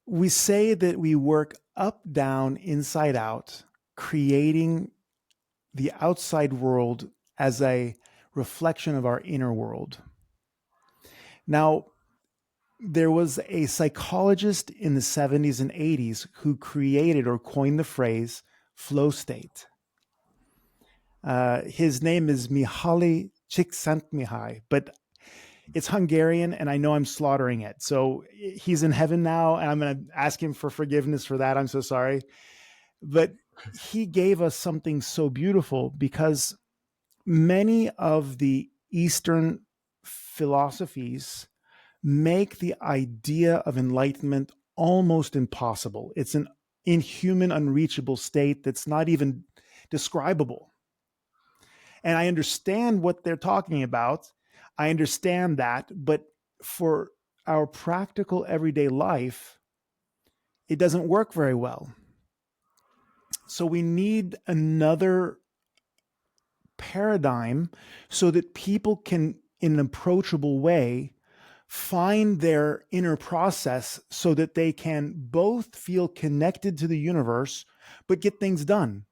We say that we work up, down, inside out, creating the outside world as a reflection of our inner world. Now, there was a psychologist in the 70s and 80s who created or coined the phrase flow state. His name is Mihaly Csikszentmihalyi, but it's Hungarian, and I know I'm slaughtering it. So he's in heaven now, and I'm going to ask him for forgiveness for that. I'm so sorry. But he gave us something so beautiful, because many of the Eastern philosophies make the idea of enlightenment almost impossible. It's an inhuman, unreachable state that's not even describable. And I understand what they're talking about. I understand that, but for our practical everyday life, it doesn't work very well. So we need another paradigm so that people can, in an approachable way, find their inner process so that they can both feel connected to the universe, but get things done.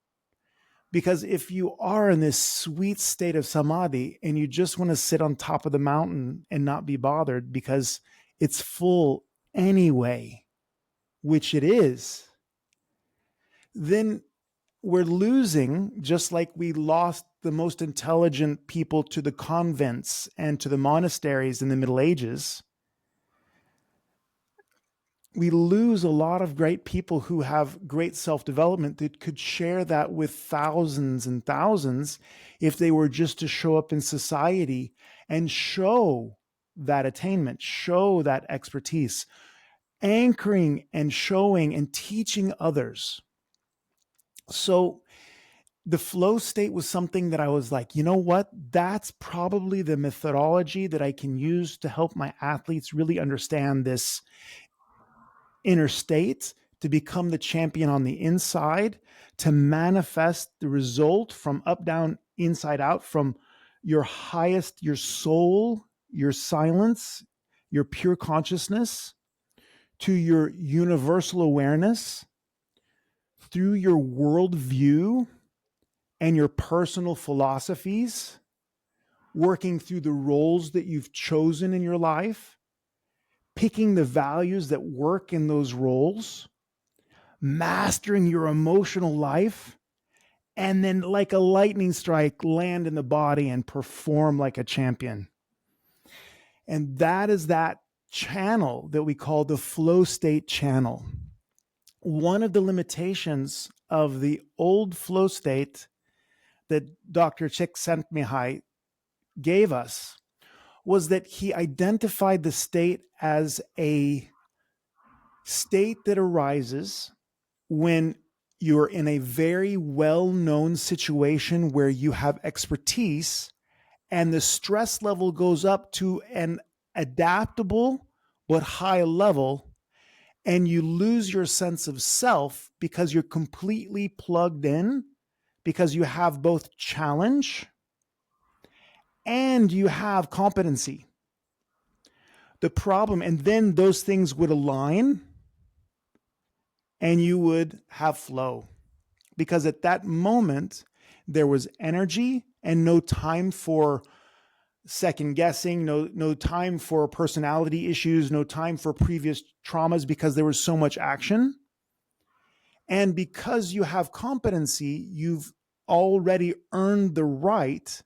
Because if you are in this sweet state of samadhi and you just want to sit on top of the mountain and not be bothered because it's full anyway, which it is, then we're losing, just like we lost the most intelligent people to the convents and to the monasteries in the Middle Ages. We lose a lot of great people who have great self-development that could share that with thousands and thousands if they were just to show up in society and show that attainment, show that expertise, anchoring and showing and teaching others. So the flow state was something that I was like, you know what? That's probably the methodology that I can use to help my athletes really understand this inner state, to become the champion on the inside, to manifest the result from up, down, inside out, from your highest, your soul, your silence, your pure consciousness, to your universal awareness, through your worldview and your personal philosophies, working through the roles that you've chosen in your life, picking the values that work in those roles, mastering your emotional life, and then like a lightning strike, land in the body and perform like a champion. And that is that channel that we call the flow state channel. One of the limitations of the old flow state that Dr. Csikszentmihalyi gave us was that he identified the state as a state that arises when you're in a very well-known situation where you have expertise and the stress level goes up to an adaptable but high level, and you lose your sense of self because you're completely plugged in, because you have both challenge and you have competency. The problem, and then those things would align and you would have flow, because at that moment there was energy and no time for second guessing, no time for personality issues, no time for previous traumas, because there was so much action. And because you have competency, you've already earned the right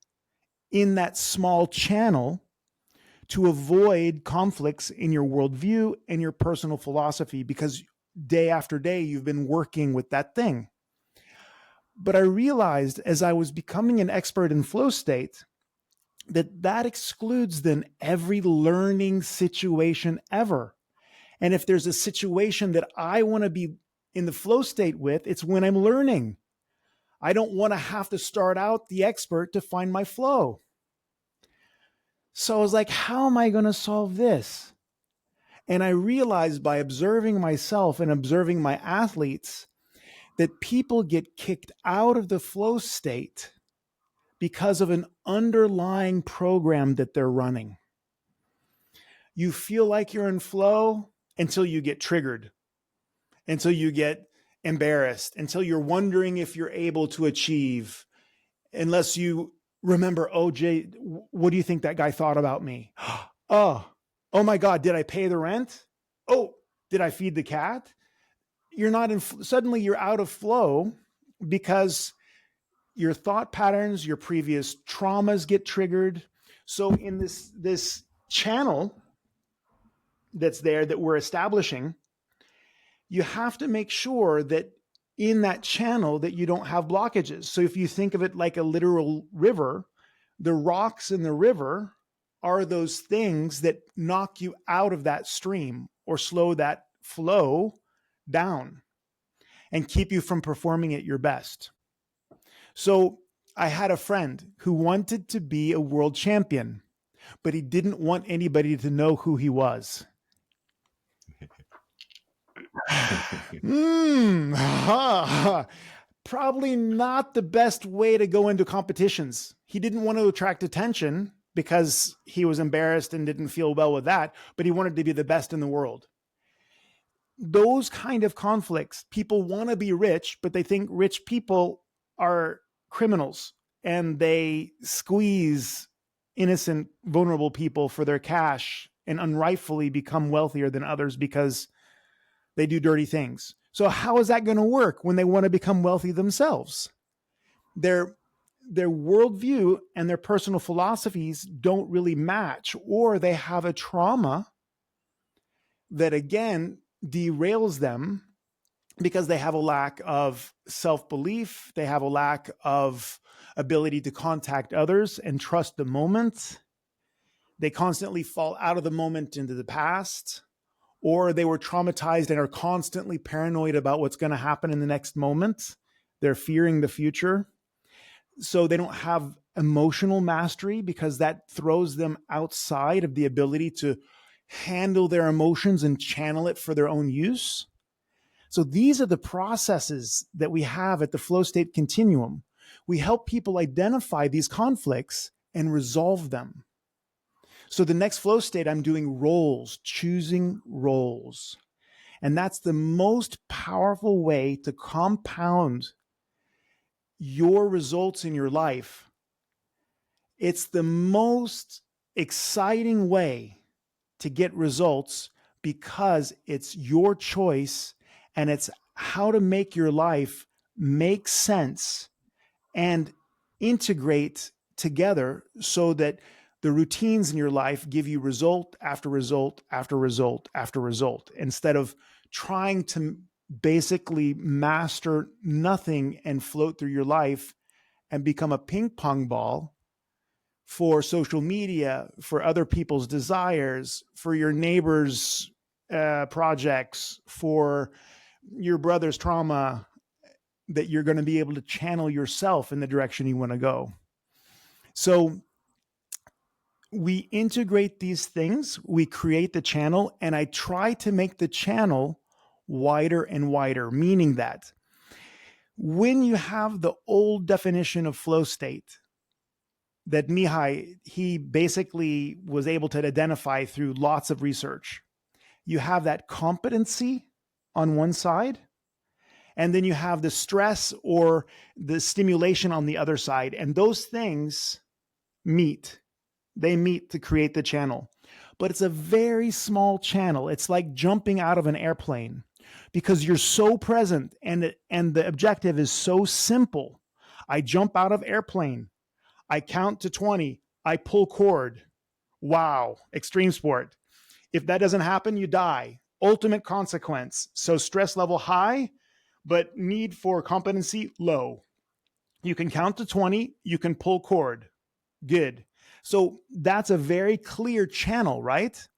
in that small channel to avoid conflicts in your worldview and your personal philosophy, because day after day you've been working with that thing. But I realized as I was becoming an expert in flow state that excludes then every learning situation ever. And if there's a situation that I want to be in the flow state with, it's when I'm learning. I don't want to have to start out the expert to find my flow. So I was like, how am I going to solve this? And I realized by observing myself and observing my athletes that people get kicked out of the flow state because of an underlying program that they're running. You feel like you're in flow until you get triggered, until you get embarrassed, until you're wondering if you're able to achieve, unless you remember, oh, Jay, what do you think that guy thought about me? Oh my God, did I pay the rent? Oh, did I feed the cat? You're not in, suddenly you're out of flow because your thought patterns, your previous traumas get triggered. So in this channel that's there that we're establishing, you have to make sure that in that channel that you don't have blockages. So if you think of it like a literal river, the rocks in the river are those things that knock you out of that stream or slow that flow down and keep you from performing at your best. So I had a friend who wanted to be a world champion, but he didn't want anybody to know who he was. Probably not the best way to go into competitions. He didn't want to attract attention because he was embarrassed and didn't feel well with that, but he wanted to be the best in the world. Those kind of conflicts, people want to be rich, but they think rich people are criminals and they squeeze innocent, vulnerable people for their cash and unrightfully become wealthier than others because they do dirty things. So how is that going to work when they want to become wealthy themselves? Their worldview and their personal philosophies don't really match, or they have a trauma that again derails them because they have a lack of self-belief. They have a lack of ability to contact others and trust the moment. They constantly fall out of the moment into the past, or they were traumatized and are constantly paranoid about what's going to happen in the next moment. They're fearing the future. So they don't have emotional mastery because that throws them outside of the ability to handle their emotions and channel it for their own use. So these are the processes that we have at the Flow State Continuum. We help people identify these conflicts and resolve them. So the next flow state, I'm doing roles, choosing roles. And that's the most powerful way to compound your results in your life. It's the most exciting way to get results because it's your choice and it's how to make your life make sense and integrate together so that the routines in your life give you result after result after result after result, instead of trying to basically master nothing and float through your life and become a ping pong ball for social media, for other people's desires, for your neighbors' projects, for your brother's trauma, that you're going to be able to channel yourself in the direction you want to go. So we integrate these things, we create the channel, and I try to make the channel wider and wider, meaning that when you have the old definition of flow state that Mihai, he basically was able to identify through lots of research, you have that competency on one side, and then you have the stress or the stimulation on the other side. And those things meet. They meet to create the channel. But it's a very small channel. It's like jumping out of an airplane because you're so present and the objective is so simple. I jump out of airplane. I count to 20. I pull cord. Wow, extreme sport. If that doesn't happen, you die. Ultimate consequence. So stress level high, but need for competency low. You can count to 20. You can pull cord. Good. So that's a very clear channel, right?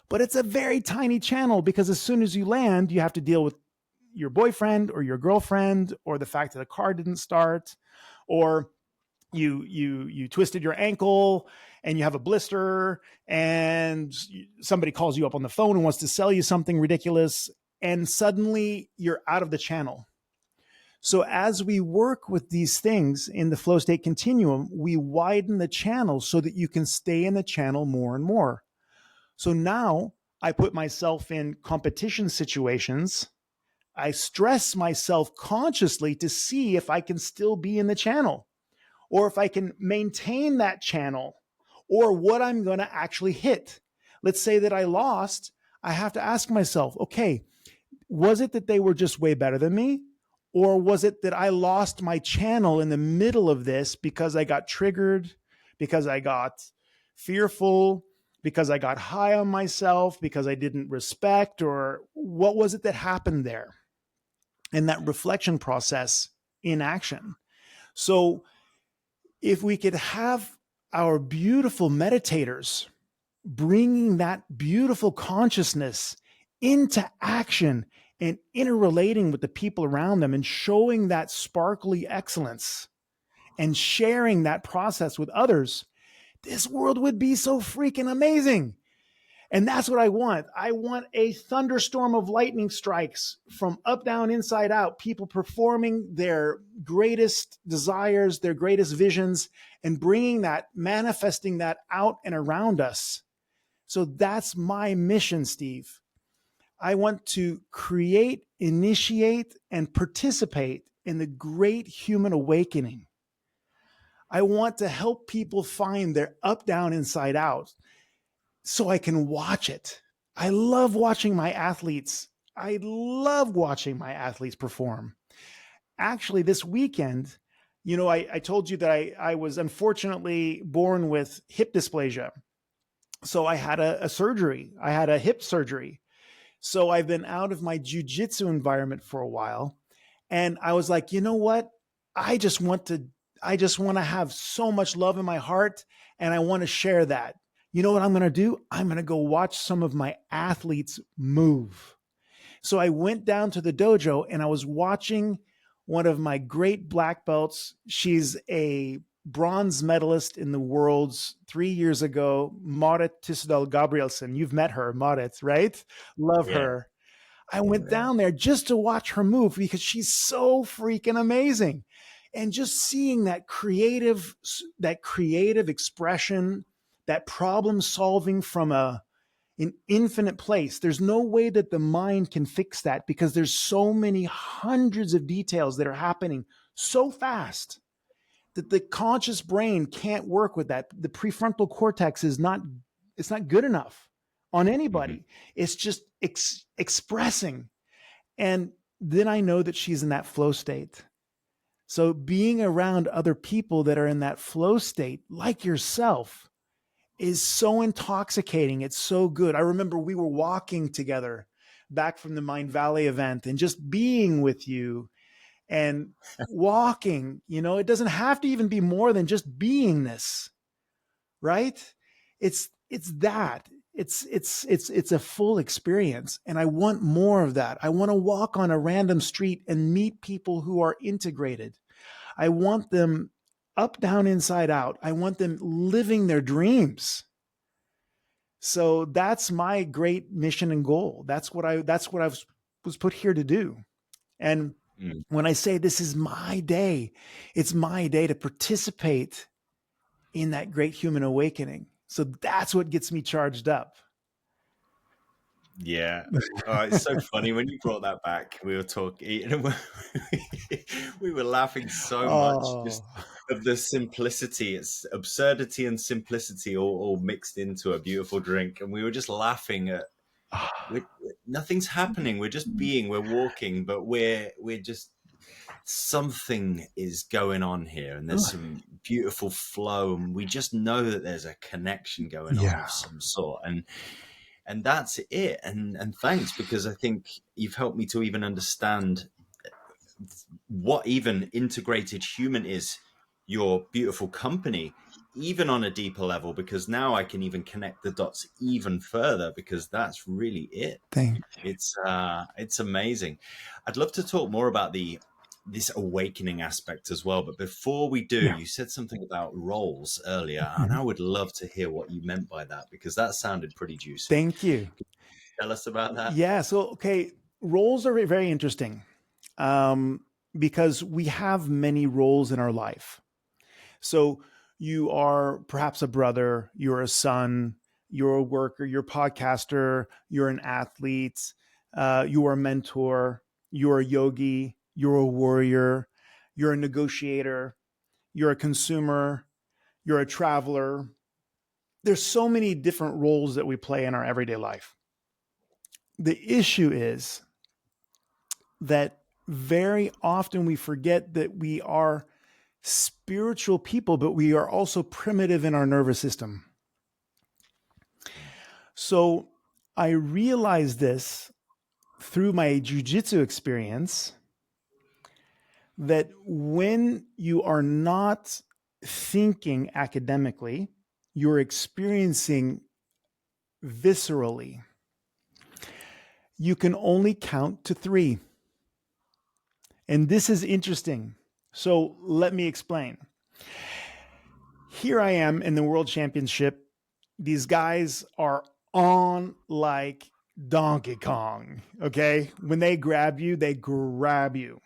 But it's a very tiny channel because as soon as you land, you have to deal with your boyfriend or your girlfriend, or the fact that the car didn't start, or you twisted your ankle and you have a blister, and somebody calls you up on the phone and wants to sell you something ridiculous, and suddenly you're out of the channel. So as we work with these things in the flow state continuum, we widen the channel so that you can stay in the channel more and more. So now I put myself in competition situations. I stress myself consciously to see if I can still be in the channel, or if I can maintain that channel, or what I'm going to actually hit. Let's say that I lost. I have to ask myself, okay, was it that they were just way better than me? Or was it that I lost my channel in the middle of this because I got triggered, because I got fearful, because I got high on myself, because I didn't respect, or what was it that happened there? And that reflection process in action. So if we could have our beautiful meditators bringing that beautiful consciousness into action and interrelating with the people around them and showing that sparkly excellence and sharing that process with others, this world would be so freaking amazing. And that's what I want. I want a thunderstorm of lightning strikes from up, down, inside out, people performing their greatest desires, their greatest visions, and bringing that, manifesting that out and around us. So that's my mission, Steve. I want to create, initiate, and participate in the great human awakening. I want to help people find their up, down, inside out so I can watch it. I love watching my athletes I love watching my athletes perform. Actually, this weekend, I told you that I was unfortunately born with hip dysplasia. So I had a surgery. I had a hip surgery. So I've been out of my jiu-jitsu environment for a while. And I was like, you know what? I just want to I just want to have so much love in my heart, and I want to share that. You know what I'm going to do? I'm going to go watch some of my athletes move. So I went down to the dojo and I was watching one of my great black belts. She's a bronze medalist in the worlds 3 years ago, Marit Tisdal Gabrielsen. You've met her, Marit, right? Love Yeah. her. I went down there just to watch her move because she's so freaking amazing. And just seeing that creative expression, that problem solving from an infinite place. There's no way that the mind can fix that because there's so many hundreds of details that are happening so fast that the conscious brain can't work with that. The prefrontal cortex is not, it's not good enough on anybody. Mm-hmm. It's just expressing. And then I know that she's in that flow state. So being around other people that are in that flow state, like yourself, is so intoxicating. It's so good. I remember we were walking together back from the Mind Valley event and just being with you and walking, it doesn't have to even be more than just beingness, right? It's that. It's a full experience. And I want more of that. I want to walk on a random street and meet people who are integrated. I want them up, down, inside out. I want them living their dreams. So that's my great mission and goal. That's what I was put here to do. And when I say this is my day, it's my day to participate in that great human awakening. So that's what gets me charged up. Yeah. Oh, it's so funny when you brought that back. We were talking, we were laughing so much just of the simplicity. It's absurdity and simplicity all mixed into a beautiful drink. And we were just laughing at nothing's happening. We're just being, we're walking, but we're just, something is going on here, and there's some beautiful flow, and we just know that there's a connection going on of some sort. And that's it. And thanks, because I think you've helped me to even understand what even integrated human is, your beautiful company, even on a deeper level, because now I can even connect the dots even further, because that's really it. It's amazing. I'd love to talk more about this awakening aspect as well. But before we do, you said something about roles earlier, and I would love to hear what you meant by that, because that sounded pretty juicy. Thank you. Can you tell us about that? Yeah. So, okay. Roles are very interesting because we have many roles in our life. So you are perhaps a brother, you're a son, you're a worker, you're a podcaster, you're an athlete, you are a mentor, you're a yogi, you're a warrior, you're a negotiator, you're a consumer, you're a traveler. There's so many different roles that we play in our everyday life. The issue is that very often we forget that we are spiritual people, but we are also primitive in our nervous system. So I realized this through my jiu-jitsu experience, that when you are not thinking academically, you're experiencing viscerally. You can only count to 3. And this is interesting. So let me explain. Here I am in the World Championship. These guys are on like Donkey Kong, okay? When they grab you, they grab you.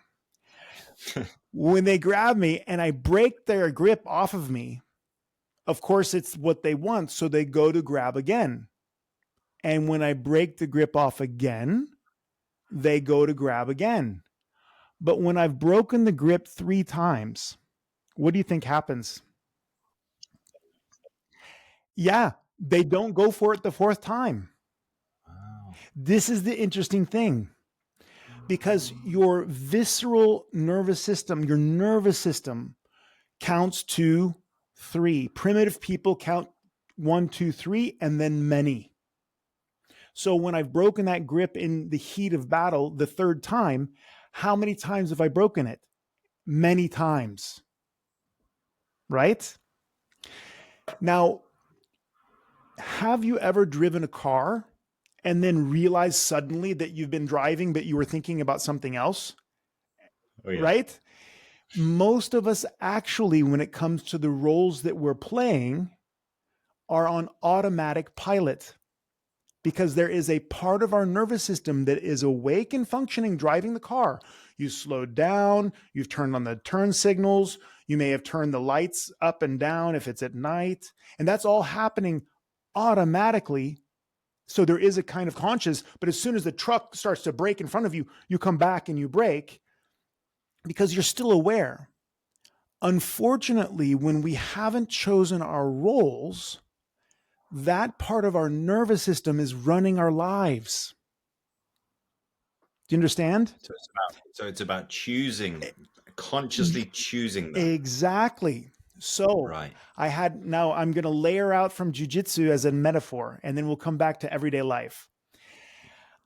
When they grab me and I break their grip off of me, of course, it's what they want, so they go to grab again. And when I break the grip off again, they go to grab again. But when I've broken the grip 3 times, what do you think happens? Yeah, they don't go for it the 4th time. Wow. This is the interesting thing. because your visceral nervous system, your nervous system counts to 3. Primitive people count 1, 2, 3, and then many. So when I've broken that grip in the heat of battle the 3rd time, how many times have I broken it? Many times. Right? Now, have you ever driven a car and then realized suddenly that you've been driving, but you were thinking about something else? Oh, yeah. Right? Most of us actually, when it comes to the roles that we're playing, are on automatic pilot, because there is a part of our nervous system that is awake and functioning driving the car. You slowed down, you've turned on the turn signals, you may have turned the lights up and down if it's at night, and that's all happening automatically. So there is a kind of conscious, but as soon as the truck starts to brake in front of you, you come back and you brake because you're still aware. Unfortunately, when we haven't chosen our roles, that part of our nervous system is running our lives. Do you understand? So it's about choosing, consciously choosing that. Exactly. So Right. now I'm going to layer out from jiu-jitsu as a metaphor, and then we'll come back to everyday life.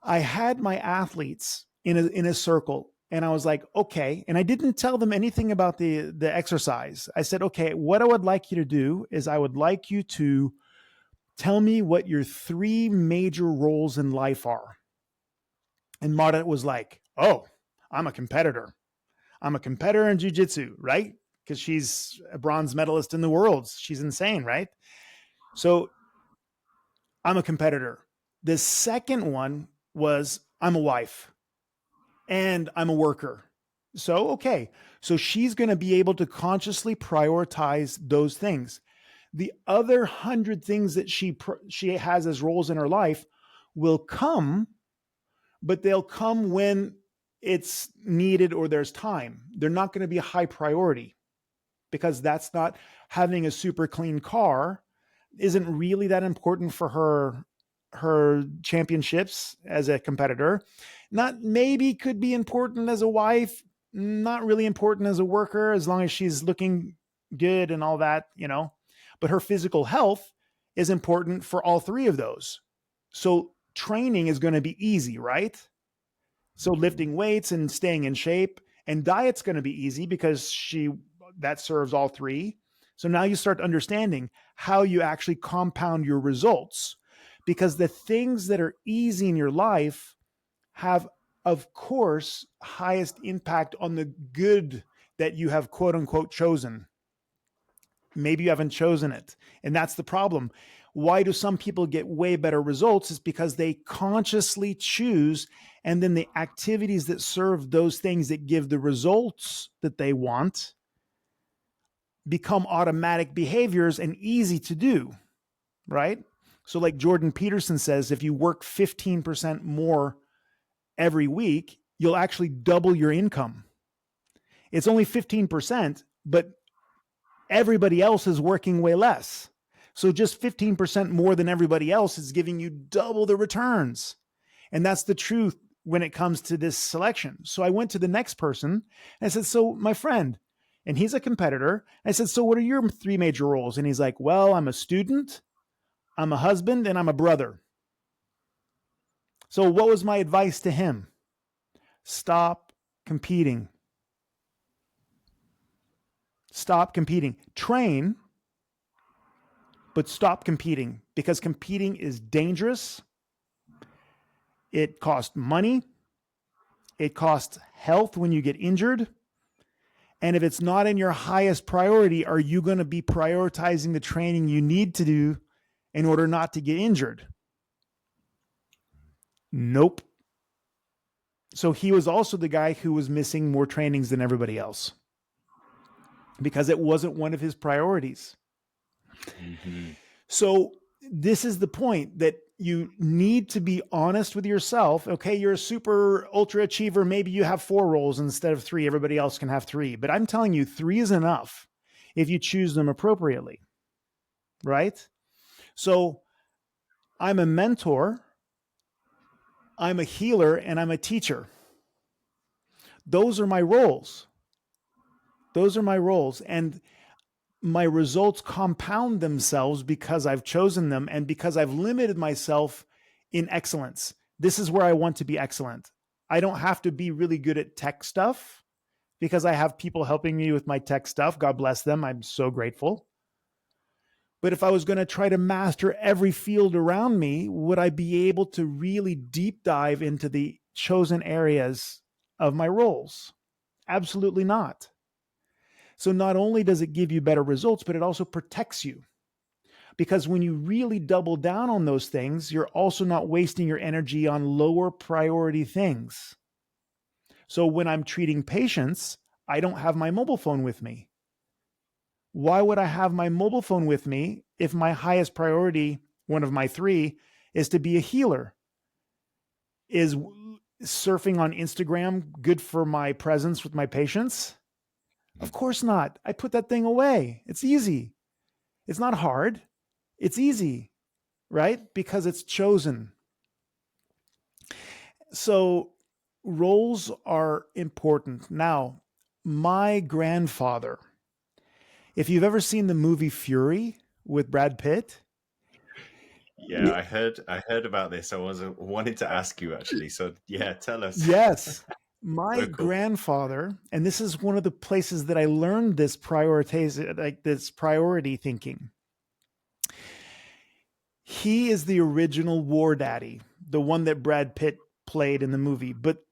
I had my athletes in a circle, and I was like, okay. And I didn't tell them anything about the exercise. I said, okay, what I would like you to do is I would like you to tell me what your 3 major roles in life are. And Marta was like, oh, I'm a competitor. I'm a competitor in jiu-jitsu, right? Because she's a bronze medalist in the world. She's insane, right? So I'm a competitor. The second one was I'm a wife and I'm a worker. So, okay. So she's going to be able to consciously prioritize those things. The other 100 things that she has as roles in her life will come, but they'll come when it's needed or there's time. They're not going to be a high priority, because that's not, having a super clean car isn't really that important for her championships as a competitor. Not maybe could be important as a wife, not really important as a worker, as long as she's looking good and all that, but her physical health is important for all 3 of those. So training is going to be easy, right? So lifting weights and staying in shape, and diet's going to be easy because that serves all 3. So now you start understanding how you actually compound your results, because the things that are easy in your life have, of course, highest impact on the good that you have, quote unquote, chosen. Maybe you haven't chosen it. And that's the problem. Why do some people get way better results? Is because they consciously choose, and then the activities that serve those things that give the results that they want become automatic behaviors and easy to do, right? So like Jordan Peterson says, if you work 15% more every week, you'll actually double your income. It's only 15%, but everybody else is working way less. So just 15% more than everybody else is giving you double the returns. And that's the truth when it comes to this selection. So I went to the next person and I said, so my friend, and he's a competitor. I said, so what are your 3 major roles? And he's like, well, I'm a student, I'm a husband, and I'm a brother. So what was my advice to him? Stop competing. Stop competing. Train, but stop competing, because competing is dangerous. It costs money. It costs health when you get injured. And if it's not in your highest priority, are you going to be prioritizing the training you need to do in order not to get injured? Nope. So he was also the guy who was missing more trainings than everybody else, because it wasn't one of his priorities. Mm-hmm. So this is the point, that you need to be honest with yourself. Okay, you're a super ultra achiever. Maybe you have 4 roles instead of 3. Everybody else can have 3. But I'm telling you, 3 is enough if you choose them appropriately, right? So I'm a mentor, I'm a healer, and I'm a teacher. Those are my roles. Those are my roles. And my results compound themselves because I've chosen them and because I've limited myself in excellence. This is where I want to be excellent. I don't have to be really good at tech stuff because I have people helping me with my tech stuff. God bless them. I'm so grateful. But if I was going to try to master every field around me, would I be able to really deep dive into the chosen areas of my roles? Absolutely not. So not only does it give you better results, but it also protects you. Because when you really double down on those things, you're also not wasting your energy on lower priority things. So when I'm treating patients, I don't have my mobile phone with me. Why would I have my mobile phone with me if my highest priority, one of my three, is to be a healer? Is surfing on Instagram good for my presence with my patients? Of course not. I put that thing away. It's easy. It's not hard. It's easy, right? Because it's chosen. So roles are important. Now, my grandfather, if you've ever seen the movie Fury with Brad Pitt. Yeah, I heard about this. I wanted to ask you actually. So yeah, tell us. Yes. My So cool. grandfather, and this is one of the places that I learned this this priority thinking. He is the original war daddy, the one that Brad Pitt played in the movie. But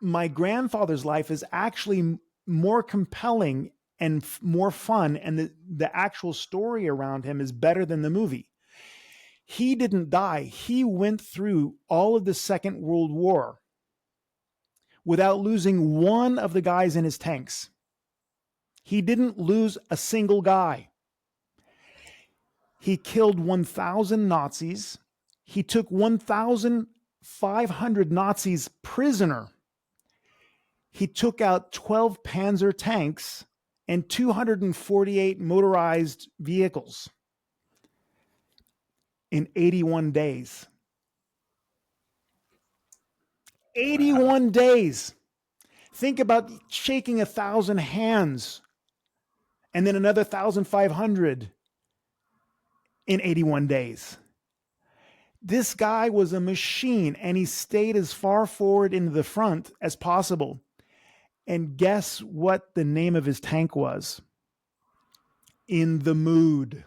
my grandfather's life is actually more compelling and more fun, and the actual story around him is better than the movie. He didn't die. He went through all of the Second World War without losing one of the guys in his tanks. He didn't lose a single guy. He killed 1,000 Nazis. He took 1,500 Nazis prisoner. He took out 12 Panzer tanks and 248 motorized vehicles in 81 days. 81 Wow. days. Think about shaking 1,000 hands and then another 1,500 in 81 days. This guy was a machine and he stayed as far forward into the front as possible. And guess what the name of his tank was? In the Mood.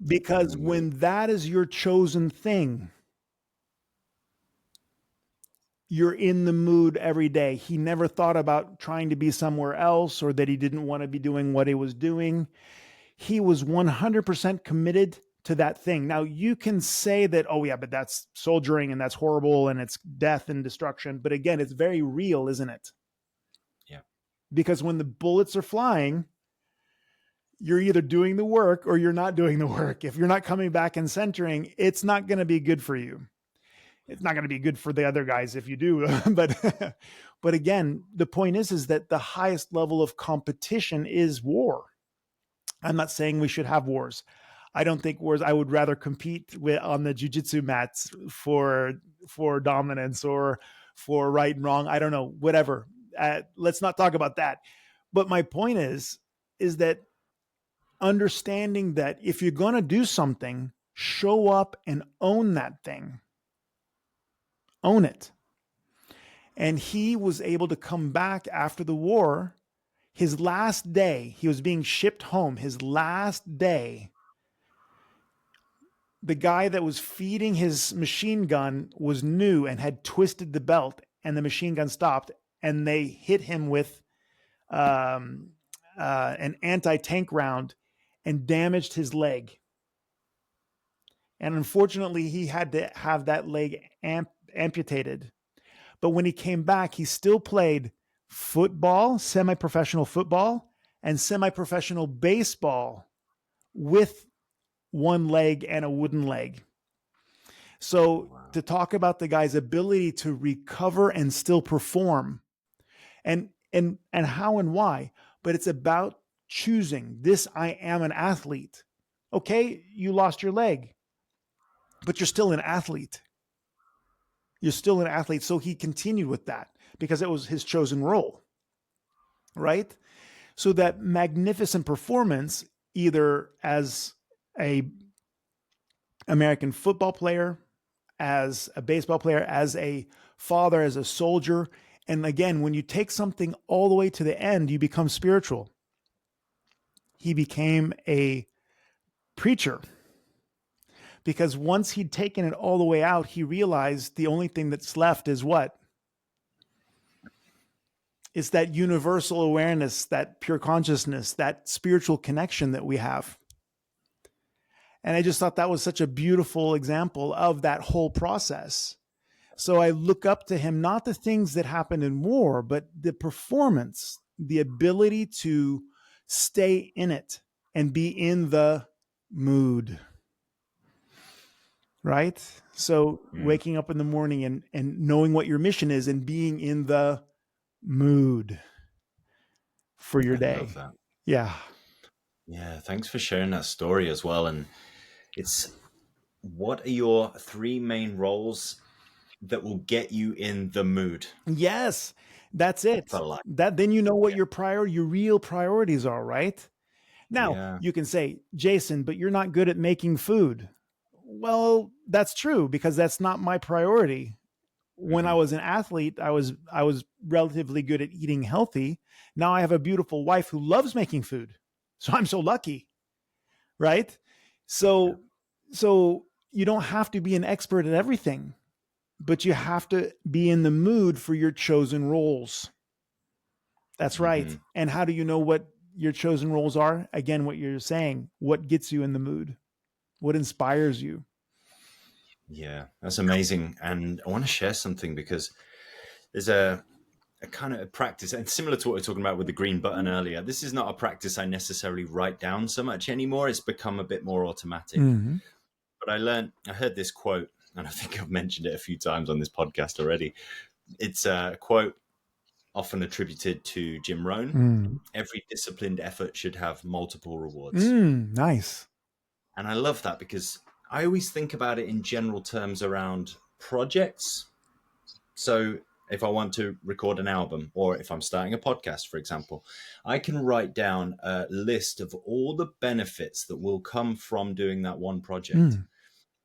Because when that is your chosen thing, you're in the mood every day. He never thought about trying to be somewhere else or that he didn't want to be doing what he was doing. He was 100% committed to that thing. Now, you can say that, oh, yeah, but that's soldiering and that's horrible and it's death and destruction. But again, it's very real, isn't it? Yeah. Because when the bullets are flying, you're either doing the work or you're not doing the work. If you're not coming back and centering, it's not going to be good for you. It's not going to be good for the other guys if you do. but again, the point is that the highest level of competition is war. I'm not saying we should have wars. I don't think wars. I would rather compete on the jiu-jitsu mats for dominance or for right and wrong. I don't know, whatever. Let's not talk about that. But my point is that understanding that if you're going to do something, show up and own that thing. Own it. And he was able to come back after the war. His last day, he was being shipped home. His last day, the guy that was feeding his machine gun was new and had twisted the belt, and the machine gun stopped, and they hit him with an anti-tank round and damaged his leg. And unfortunately, he had to have that leg amputated. But when he came back, he still played football, semi-professional football, and semi-professional baseball with one leg and a wooden leg. So to talk about the guy's ability to recover and still perform and how and why, but it's about choosing this. I am an athlete. Okay, you lost your leg, but you're still an athlete. You're still an athlete. So he continued with that because it was his chosen role, right? So that magnificent performance, either as a American football player, as a baseball player, as a father, as a soldier. And again, when you take something all the way to the end, you become spiritual. He became a preacher because once he'd taken it all the way out, he realized the only thing that's left is what? It's that universal awareness, that pure consciousness, that spiritual connection that we have. And I just thought that was such a beautiful example of that whole process. So I look up to him, not the things that happen in war, but the performance, the ability to stay in it and be in the mood. Right? So waking up in the morning and knowing what your mission is and being in the mood for your day. I love that. Yeah. Yeah. Thanks for sharing that story as well. And what are your 3 main roles that will get you in the mood? Yes, that's it. That then you know what your real priorities are, right? Now, you can say, Jason, but you're not good at making food. Well, that's true because that's not my priority. When I was an athlete, I was relatively good at eating healthy. Now I have a beautiful wife who loves making food. So I'm so lucky. Right? So you don't have to be an expert at everything, but you have to be in the mood for your chosen roles. That's right. And how do you know what your chosen roles are? Again, what you're saying, what gets you in the mood? What inspires you? Yeah, that's amazing. And I want to share something because there's a kind of practice, and similar to what we were talking about with the green button earlier, this is not a practice I necessarily write down so much anymore. It's become a bit more automatic. But I heard this quote, and I think I've mentioned it a few times on this podcast already. It's a quote often attributed to Jim Rohn. Every disciplined effort should have multiple rewards. Nice. And I love that because I always think about it in general terms around projects. So if I want to record an album or if I'm starting a podcast, for example, I can write down a list of all the benefits that will come from doing that one project.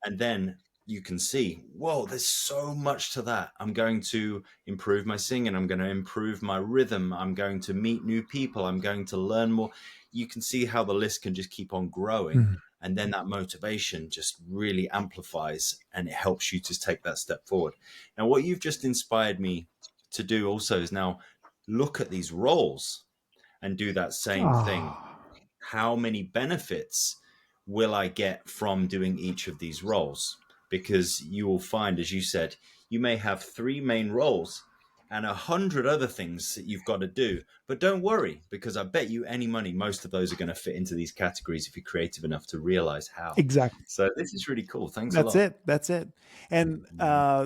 And then you can see, whoa, there's so much to that. I'm going to improve my singing. I'm going to improve my rhythm. I'm going to meet new people. I'm going to learn more. You can see how the list can just keep on growing. And then that motivation just really amplifies and it helps you to take that step forward. Now, what you've just inspired me to do also is now look at these roles and do that same thing. How many benefits will I get from doing each of these roles? Because you will find, as you said, you may have 3 main roles and 100 other things that you've got to do. But don't worry, because I bet you any money, most of those are going to fit into these categories if you're creative enough to realize how. Exactly. So this is really cool. Thanks a lot. That's it. And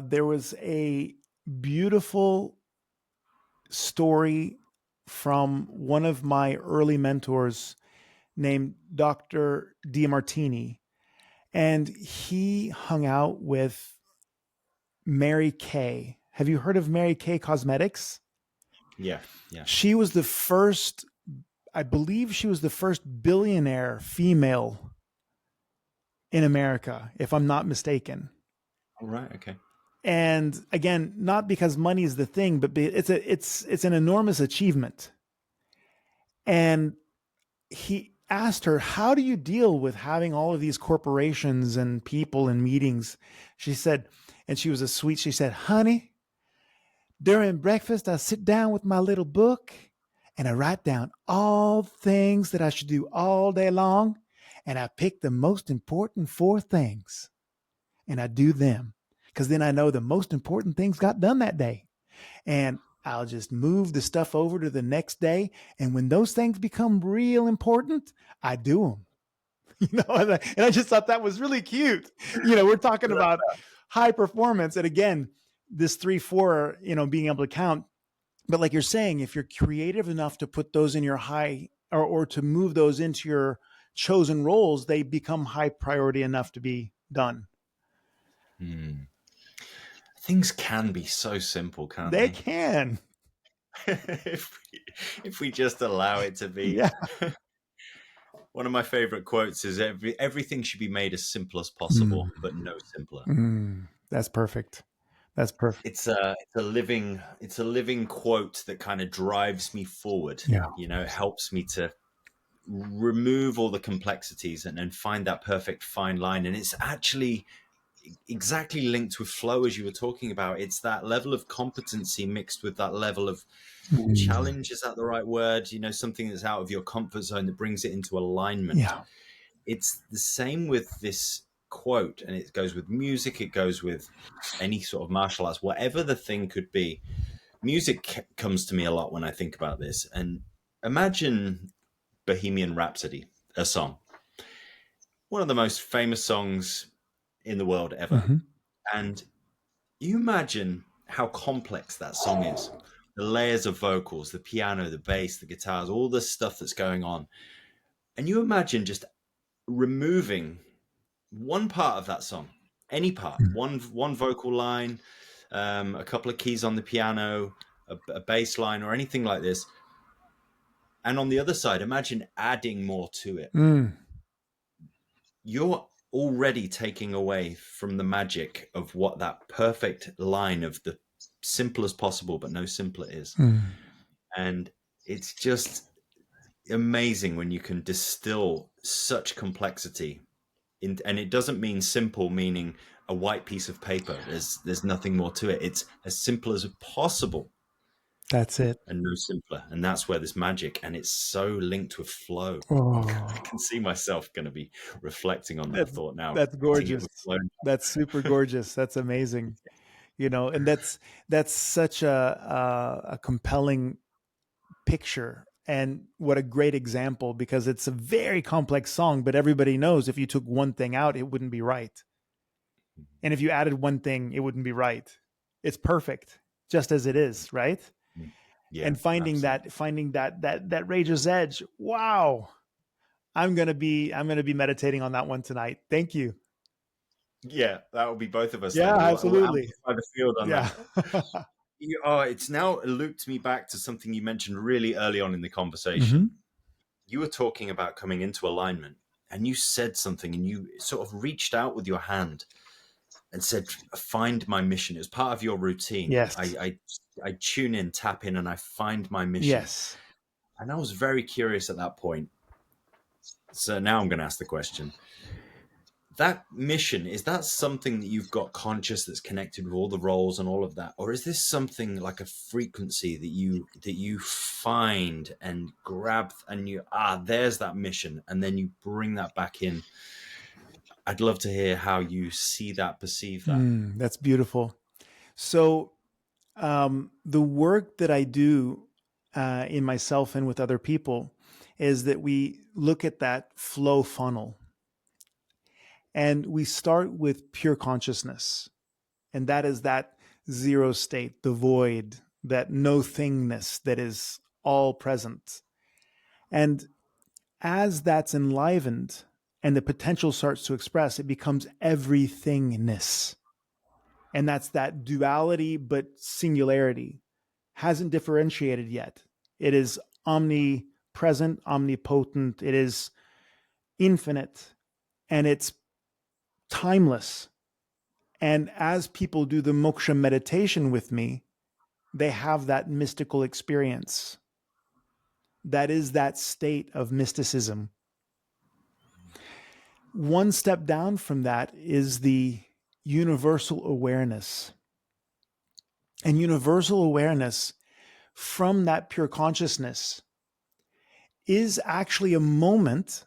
there was a beautiful story from one of my early mentors named Dr. DiMartini. And he hung out with Mary Kay. Have you heard of Mary Kay Cosmetics? Yeah. She was the first, I believe she was the first billionaire female in America, if I'm not mistaken. All right. Okay. And again, not because money is the thing, but it's an enormous achievement. And he asked her, how do you deal with having all of these corporations and people and meetings? She said, and she was she said, honey, during breakfast, I sit down with my little book and I write down all things that I should do all day long. And I pick the most important 4 things and I do them because then I know the most important things got done that day. And I'll just move the stuff over to the next day. And when those things become real important, I do them. And I just thought that was really cute. We're talking about high performance. And again, this 3, 4, being able to count. But like you're saying, if you're creative enough to put those in your high or to move those into your chosen roles, they become high priority enough to be done. I things can be so simple, can't They they? can. If we just allow it to be. Yeah. One of my favorite quotes is everything should be made as simple as possible, but no simpler. That's perfect. That's perfect. It's a living quote that kind of drives me forward. Yeah. You know, it helps me to remove all the complexities and find that perfect fine line. And it's actually exactly linked with flow, as you were talking about. It's that level of competency mixed with that level of challenge. Is that the right word? You know, something that's out of your comfort zone that brings it into alignment. Yeah. It's the same with this quote, and it goes with music, it goes with any sort of martial arts, whatever the thing could be. Music comes to me a lot when I think about this. And imagine Bohemian Rhapsody, a song, one of the most famous songs in the world ever. And you imagine how complex that song is. The layers of vocals, the piano, the bass, the guitars, all the stuff that's going on. And you imagine just removing one part of that song, any part, one vocal line, a couple of keys on the piano, a bass line, or anything like this. And on the other side, imagine adding more to it. You're already taking away from the magic of what that perfect line of the simple as possible, but no simpler is. And it's just amazing when you can distill such complexity. And it doesn't mean simple, meaning a white piece of paper. There's nothing more to it. It's as simple as possible. That's it. And no simpler. And that's where this magic, and it's so linked with flow. Oh, I can see myself going to be reflecting on that thought now. that's gorgeous. That's super gorgeous. That's amazing. You know, and that's such a compelling picture, and what a great example, because it's a very complex song, but everybody knows if you took one thing out, it wouldn't be right. And if you added one thing, it wouldn't be right. It's perfect just as it is, right? Yeah, and finding that razor's edge. Wow. I'm going to be meditating on that one tonight. Thank you. Yeah, that will be both of us. Yeah, then. absolutely. We'll the field on Yeah. that. It's now looped me back to something you mentioned really early on in the conversation. You were talking about coming into alignment, and you said something, and you sort of reached out with your hand and said, "Find my mission." It was part of your routine. Yes. I tune in, tap in, and I find my mission. Yes. And I was very curious at that point. So now I'm going to ask the question. That mission, is that something that you've got conscious that's connected with all the roles and all of that? Or is this something like a frequency that you find and grab and there's that mission, and then you bring that back in? I'd love to hear how you see that, perceive that. That's beautiful. So the work that I do in myself and with other people is that we look at that flow funnel. And we start with pure consciousness. And that is that zero state, the void, that no thingness that is all present. And as that's enlivened and the potential starts to express, it becomes everythingness. And that's that duality, but singularity hasn't differentiated yet. It is omnipresent, omnipotent. It is infinite, and it's timeless. And as people do the moksha meditation with me, they have that mystical experience. That is that state of mysticism. One step down from that is the universal awareness. And universal awareness from that pure consciousness is actually a moment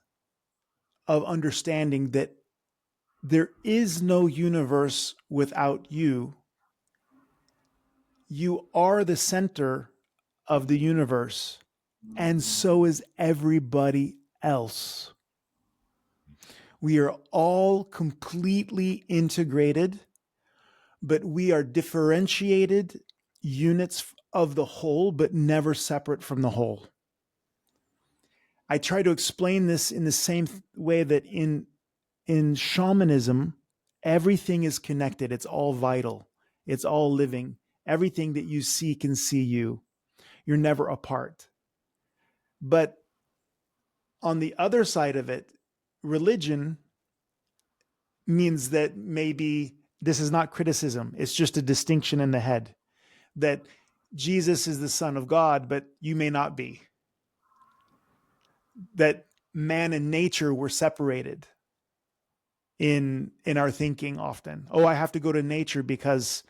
of understanding that there is no universe without you. You are the center of the universe, and so is everybody else. We are all completely integrated, but we are differentiated units of the whole, but never separate from the whole. I try to explain this in the same way that in shamanism, everything is connected. It's all vital. It's all living. Everything that you see can see you. You're never apart. But on the other side of it, religion means that maybe this is not criticism. It's just a distinction in the head that Jesus is the Son of God, but you may not be. That man and nature were separated in our thinking often. Oh, I have to go to nature because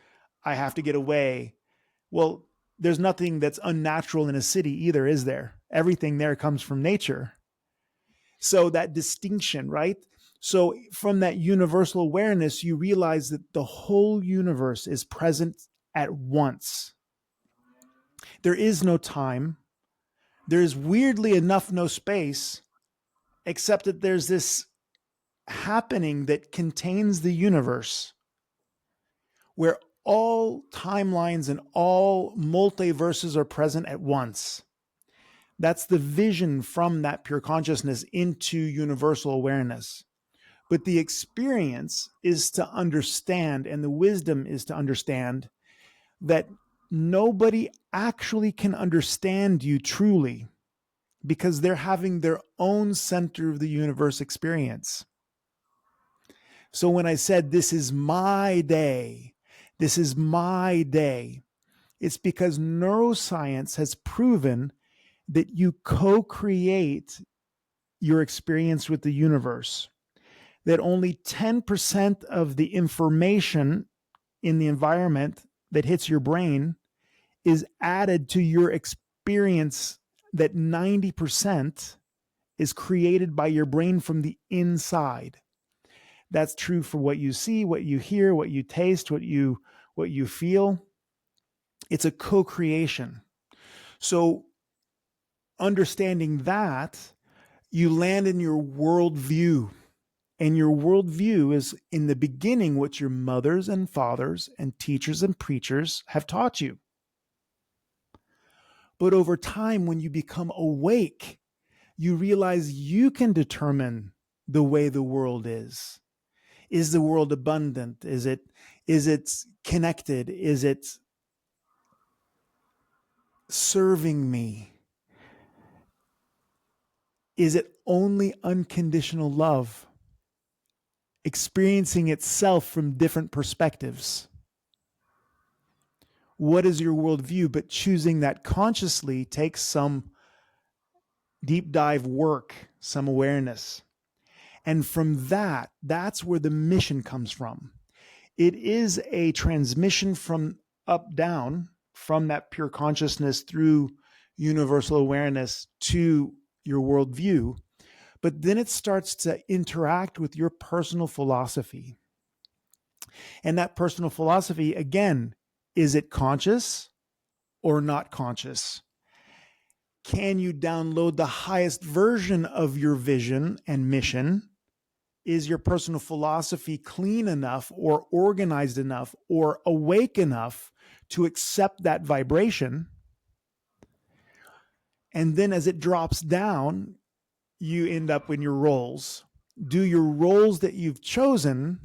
I have to get away. Well, there's nothing that's unnatural in a city either, is there? Everything there comes from nature. So that distinction, right? So from that universal awareness, you realize that the whole universe is present at once. There is no time. There is weirdly enough no space, except that there's this happening that contains the universe where all timelines and all multiverses are present at once. That's the vision from that pure consciousness into universal awareness. But the experience is to understand, and the wisdom is to understand that nobody actually can understand you truly because they're having their own center of the universe experience. So when I said, this is my day, this is my day, it's because neuroscience has proven that you co-create your experience with the universe, that only 10% of the information in the environment that hits your brain is added to your experience, that 90% is created by your brain from the inside. That's true for what you see, what you hear, what you taste, what you feel. It's a co-creation. So understanding that, you land in your worldview. And your worldview is in the beginning what your mothers and fathers and teachers and preachers have taught you. But over time, when you become awake, you realize you can determine the way the world is. Is the world abundant? Is it connected? Is it serving me? Is it only unconditional love, experiencing itself from different perspectives? What is your worldview? But choosing that consciously takes some deep dive work, some awareness. And from that, that's where the mission comes from. It is a transmission from up down, from that pure consciousness through universal awareness to your worldview. But then it starts to interact with your personal philosophy. And that personal philosophy, again, is it conscious or not conscious? Can you download the highest version of your vision and mission? Is your personal philosophy clean enough or organized enough or awake enough to accept that vibration? And then as it drops down, you end up in your roles. Do your roles that you've chosen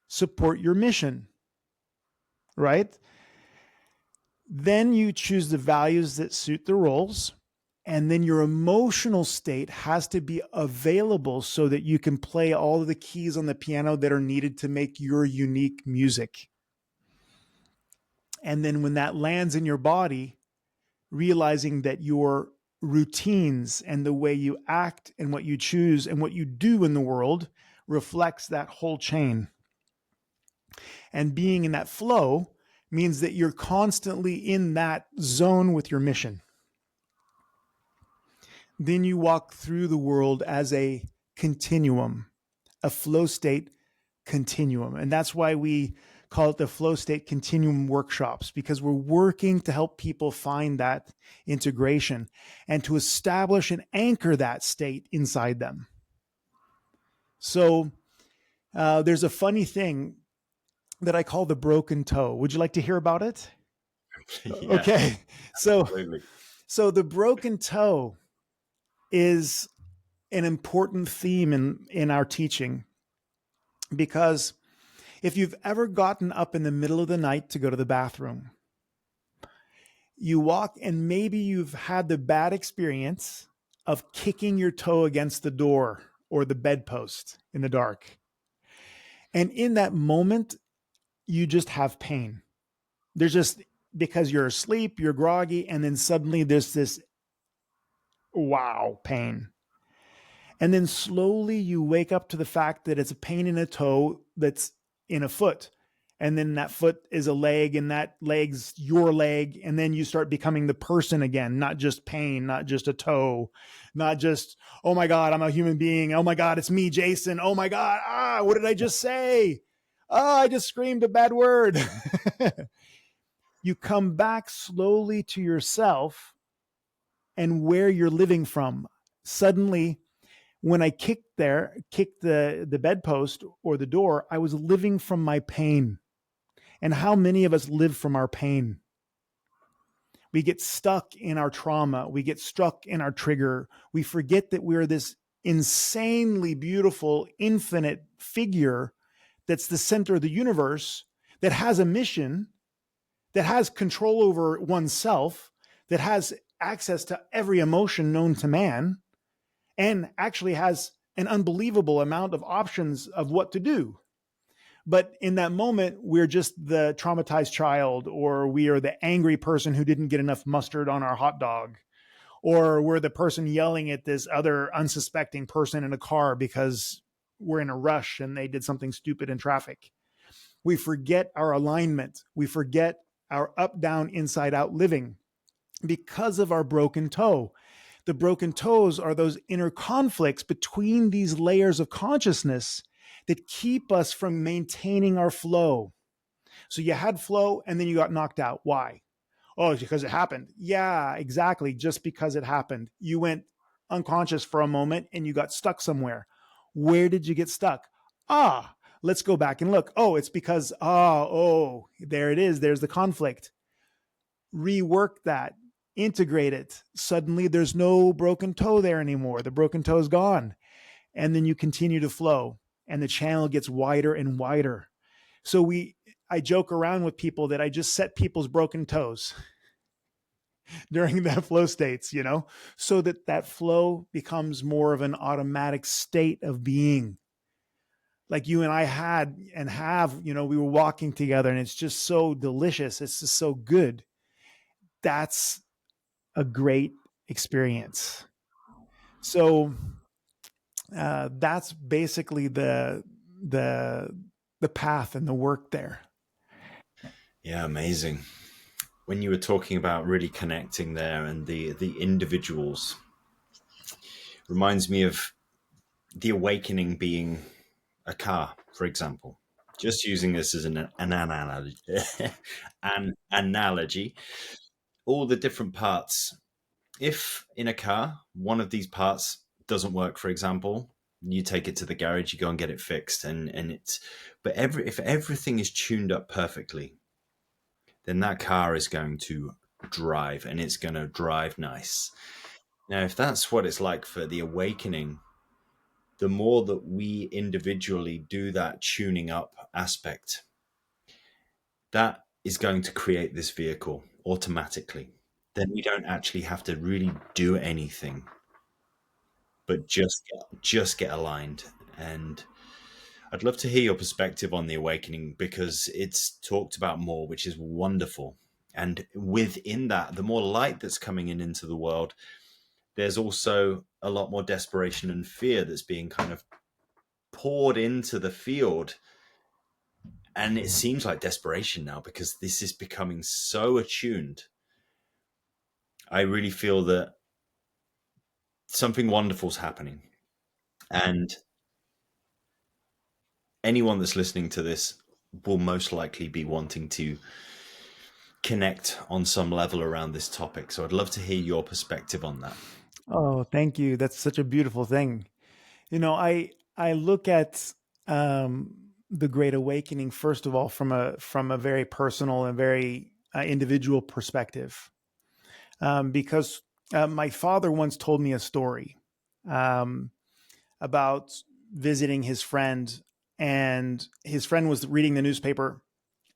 support your mission? Right? Then you choose the values that suit the roles. And then your emotional state has to be available so that you can play all of the keys on the piano that are needed to make your unique music. And then when that lands in your body, realizing that your routines and the way you act and what you choose and what you do in the world reflects that whole chain. And being in that flow means that you're constantly in that zone with your mission. Then you walk through the world as a continuum, a flow state continuum. And that's why we call it the Flow State Continuum workshops, because we're working to help people find that integration and to establish and anchor that state inside them. So there's a funny thing that I call the broken toe. Would you like to hear about it? Yeah, okay. absolutely. So the broken toe is an important theme in our teaching, because If you've ever gotten up in the middle of the night to go to the bathroom, you walk and maybe you've had the bad experience of kicking your toe against the door or the bedpost in the dark. And in that moment, you just have pain. There's just, because you're asleep, you're groggy, and then suddenly there's this wow pain. And then slowly you wake up to the fact that it's a pain in a toe that's in a foot. And then that foot is a leg, and that leg's your leg. And then you start becoming the person again, not just pain, not just a toe, not just, oh my God, I'm a human being. Oh my God, it's me, Jason. Oh my God, what did I just say? I just screamed a bad word. You come back slowly to yourself and where you're living from. Suddenly, when I kicked the bedpost or the door, I was living from my pain. And how many of us live from our pain? We get stuck in our trauma. We get stuck in our trigger. We forget that we're this insanely beautiful, infinite figure that's the center of the universe, that has a mission, that has control over oneself, that has access to every emotion known to man, and actually has an unbelievable amount of options of what to do. But in that moment, we're just the traumatized child, or we are the angry person who didn't get enough mustard on our hot dog, or we're the person yelling at this other unsuspecting person in a car because we're in a rush and they did something stupid in traffic. We forget our alignment. We forget our up, down, inside out living because of our broken toe. The broken toes are those inner conflicts between these layers of consciousness that keep us from maintaining our flow. So you had flow and then you got knocked out. Why? Oh, it's because it happened. Yeah, exactly. Just because it happened. You went unconscious for a moment and you got stuck somewhere. Where did you get stuck? Let's go back and look. Oh, it's because, there it is. There's the conflict. Rework that. Integrate it. Suddenly there's no broken toe there anymore. The broken toe is gone. And then you continue to flow and the channel gets wider and wider. So I joke around with people that I just set people's broken toes during that flow states, so that flow becomes more of an automatic state of being. Like you and I had and have, we were walking together and it's just so delicious. It's just so good. That's a great experience. So that's basically the path and the work there. Yeah, amazing. When you were talking about really connecting there and the individuals, reminds me of the awakening being a car, for example. Just using this as an analogy, all the different parts. If in a car, one of these parts doesn't work, for example, you take it to the garage, you go and get it fixed, if everything is tuned up perfectly, then that car is going to drive, and it's going to drive nice. Now, if that's what it's like for the awakening, the more that we individually do that tuning up aspect, that is going to create this vehicle automatically. Then we don't actually have to really do anything, but just get aligned. And I'd love to hear your perspective on the awakening, because it's talked about more, which is wonderful. And within that, the more light that's coming into the world, there's also a lot more desperation and fear that's being kind of poured into the field. And it seems like desperation now, because this is becoming so attuned. I really feel that something wonderful is happening. And anyone that's listening to this will most likely be wanting to connect on some level around this topic. So I'd love to hear your perspective on that. Oh, thank you. That's such a beautiful thing. I look at the Great Awakening, first of all, from a very personal and very individual perspective, because my father once told me a story about visiting his friend and his friend was reading the newspaper,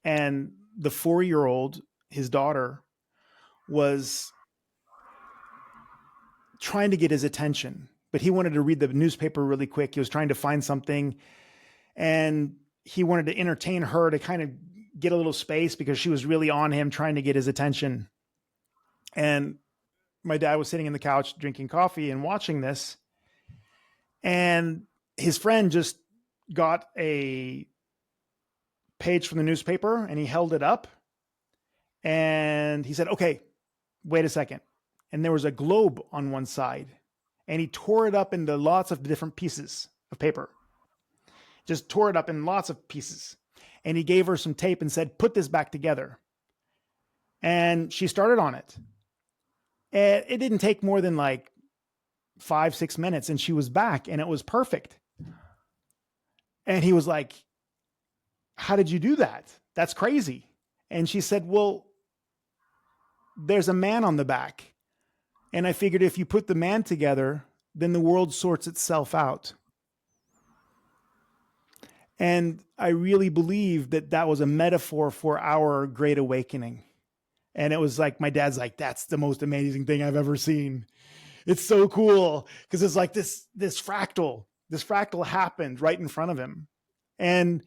and the 4-year-old, his daughter, was trying to get his attention, but he wanted to read the newspaper really quick. He was trying to find something, and he wanted to entertain her to kind of get a little space because she was really on him, trying to get his attention. And my dad was sitting in the couch drinking coffee and watching this, and his friend just got a page from the newspaper and he held it up and he said, "Okay, wait a second." And there was a globe on one side, and he tore it up into lots of different pieces of paper. Just tore it up in lots of pieces. And he gave her some tape and said, "Put this back together." And she started on it. And it didn't take more than like 5-6 minutes, and she was back, and it was perfect. And he was like, "How did you do that? That's crazy." And she said, "Well, there's a man on the back. And I figured if you put the man together, then the world sorts itself out." And I really believe that that was a metaphor for our great awakening. And it was like, my dad's like, "That's the most amazing thing I've ever seen. It's so cool." Because it's like this fractal happened right in front of him. And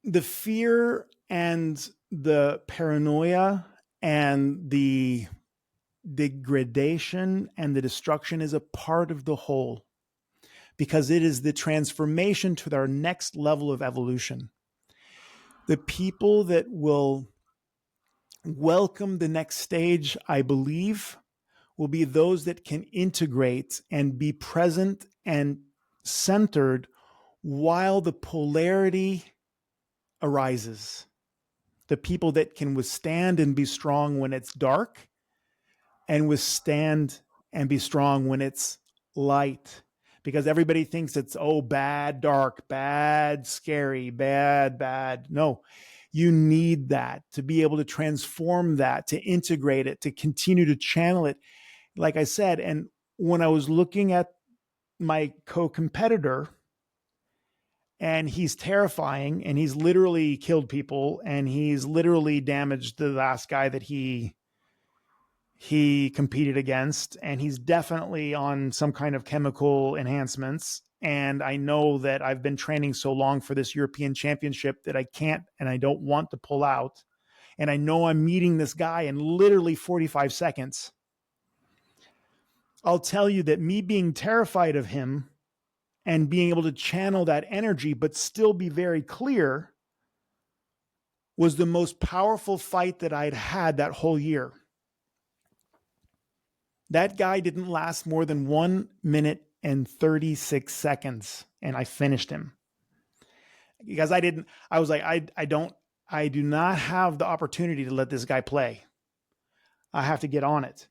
the fear and the paranoia and the degradation and the destruction is a part of the whole, because it is the transformation to our next level of evolution. The people that will welcome the next stage, I believe, will be those that can integrate and be present and centered while the polarity arises. The people that can withstand and be strong when it's dark, and withstand and be strong when it's light. Because everybody thinks it's, oh, bad, dark, bad, scary, bad. No, you need that to be able to transform that, to integrate it, to continue to channel it. Like I said, and when I was looking at my co-competitor, and he's terrifying, and he's literally killed people, and he's literally damaged the last guy that he competed against, and he's definitely on some kind of chemical enhancements. And I know that I've been training so long for this European Championship that I can't and I don't want to pull out. And I know I'm meeting this guy in literally 45 seconds. I'll tell you that me being terrified of him and being able to channel that energy but still be very clear was the most powerful fight that I'd had that whole year. That guy didn't last more than 1 minute and 36 seconds, and I finished him. Because I was like, I do not have the opportunity to let this guy play. I have to get on it.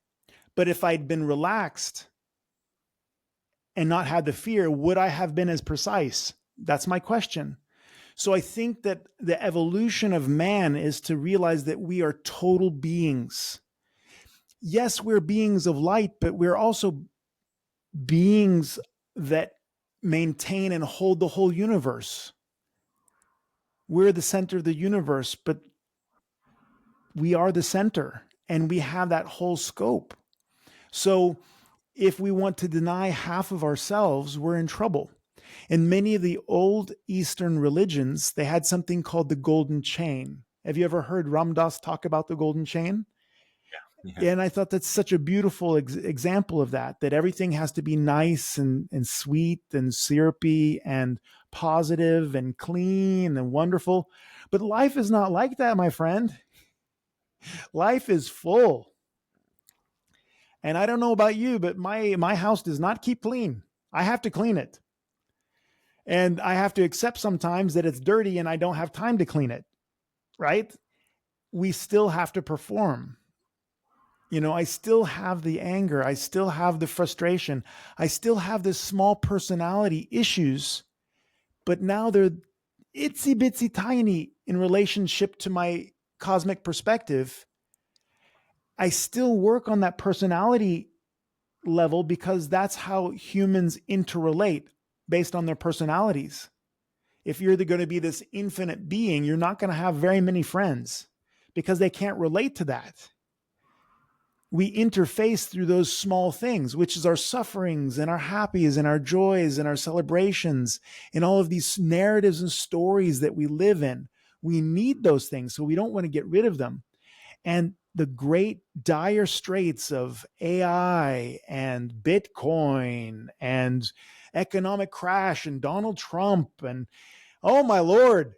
But if I'd been relaxed and not had the fear, would I have been as precise? That's my question. So I think that the evolution of man is to realize that we are total beings. Yes, we're beings of light, but we're also beings that maintain and hold the whole universe. We're the center of the universe, but we are the center, and we have that whole scope. So if we want to deny half of ourselves, we're in trouble. In many of the old Eastern religions, they had something called the golden chain. Have you ever heard Ram Dass talk about the golden chain? Yeah. And I thought that's such a beautiful example of that everything has to be nice and sweet and syrupy and positive and clean and wonderful. But life is not like that, my friend. Life is full. And I don't know about you, but my house does not keep clean. I have to clean it. And I have to accept sometimes that it's dirty and I don't have time to clean it, right? We still have to perform. You know, I still have the anger. I still have the frustration. I still have the small personality issues, but now they're itsy bitsy tiny in relationship to my cosmic perspective. I still work on that personality level because that's how humans interrelate based on their personalities. If you're going to be this infinite being, you're not going to have very many friends because they can't relate to that. We interface through those small things, which is our sufferings and our happies and our joys and our celebrations and all of these narratives and stories that we live in. We need those things, so we don't want to get rid of them. And the great dire straits of AI and Bitcoin and economic crash and Donald Trump and, oh my Lord,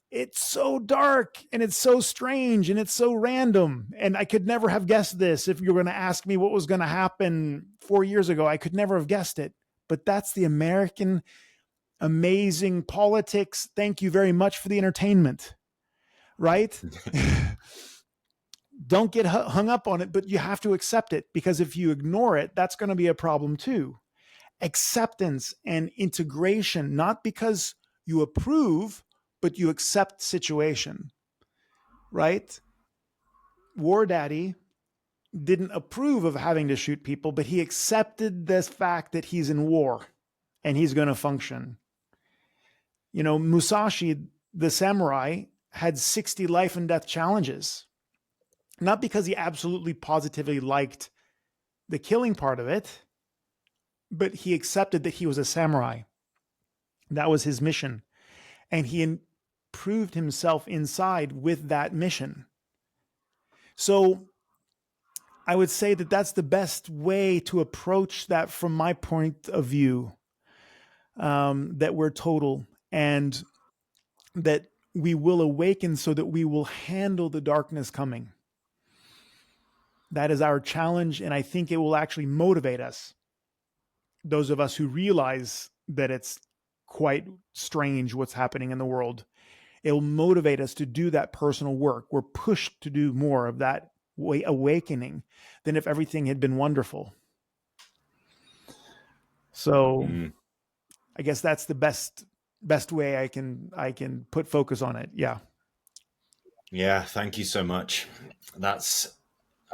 it's so dark and it's so strange and it's so random. And I could never have guessed this. If you were going to ask me what was going to happen 4 years ago, I could never have guessed it. But that's the American amazing politics. Thank you very much for the entertainment, right? Don't get hung up on it, but you have to accept it, because if you ignore it, that's going to be a problem too. Acceptance and integration, not because you approve, but you accept situation, right? War Daddy didn't approve of having to shoot people, but he accepted this fact that he's in war and he's going to function. You know, Musashi, the samurai, had 60 life and death challenges, not because he absolutely positively liked the killing part of it, but he accepted that he was a samurai. That was his mission. And he proved himself inside with that mission. So I would say that that's the best way to approach that from my point of view, that we're total and that we will awaken so that we will handle the darkness coming. That is our challenge, and I think it will actually motivate us, those of us who realize that it's quite strange what's happening in the world. It will motivate us to do that personal work. We're pushed to do more of that awakening than if everything had been wonderful. So I guess that's the best way I can put focus on it. Yeah. Yeah. Thank you so much.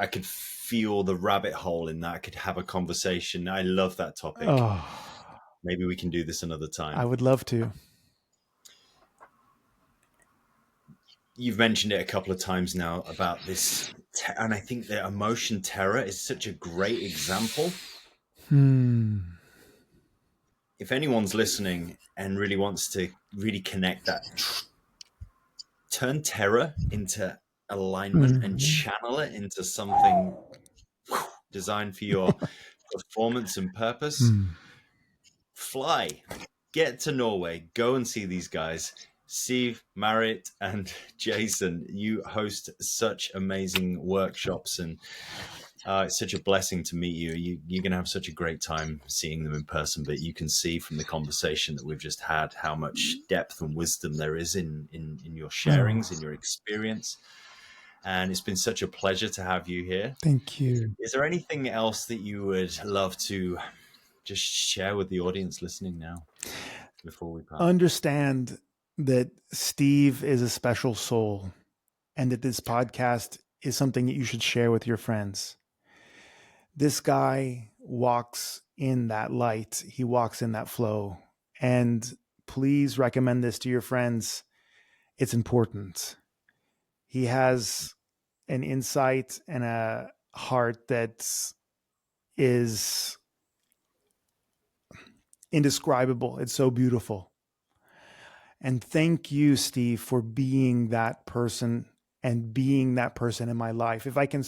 I could feel the rabbit hole in that. I could have a conversation. I love that topic. Oh, maybe we can do this another time. I would love to. You've mentioned it a couple of times now about this, and I think that emotion terror is such a great example. If anyone's listening and really wants to really connect that, turn terror into alignment and channel it into something designed for your performance and purpose. Fly, get to Norway, go and see these guys. Steve, Marit, and Jason, you host such amazing workshops, and it's such a blessing to meet you. You're going to have such a great time seeing them in person, but you can see from the conversation that we've just had how much depth and wisdom there is in your sharings, in your experience. And it's been such a pleasure to have you here. Thank you. Is there anything else that you would love to just share with the audience listening now before we part? Understand that Steve is a special soul, and that this podcast is something that you should share with your friends. This guy walks in that light. He walks in that flow. And please recommend this to your friends. It's important. He has an insight and a heart that is indescribable. It's so beautiful. And thank you, Steve, for being that person and being that person in my life. If I can,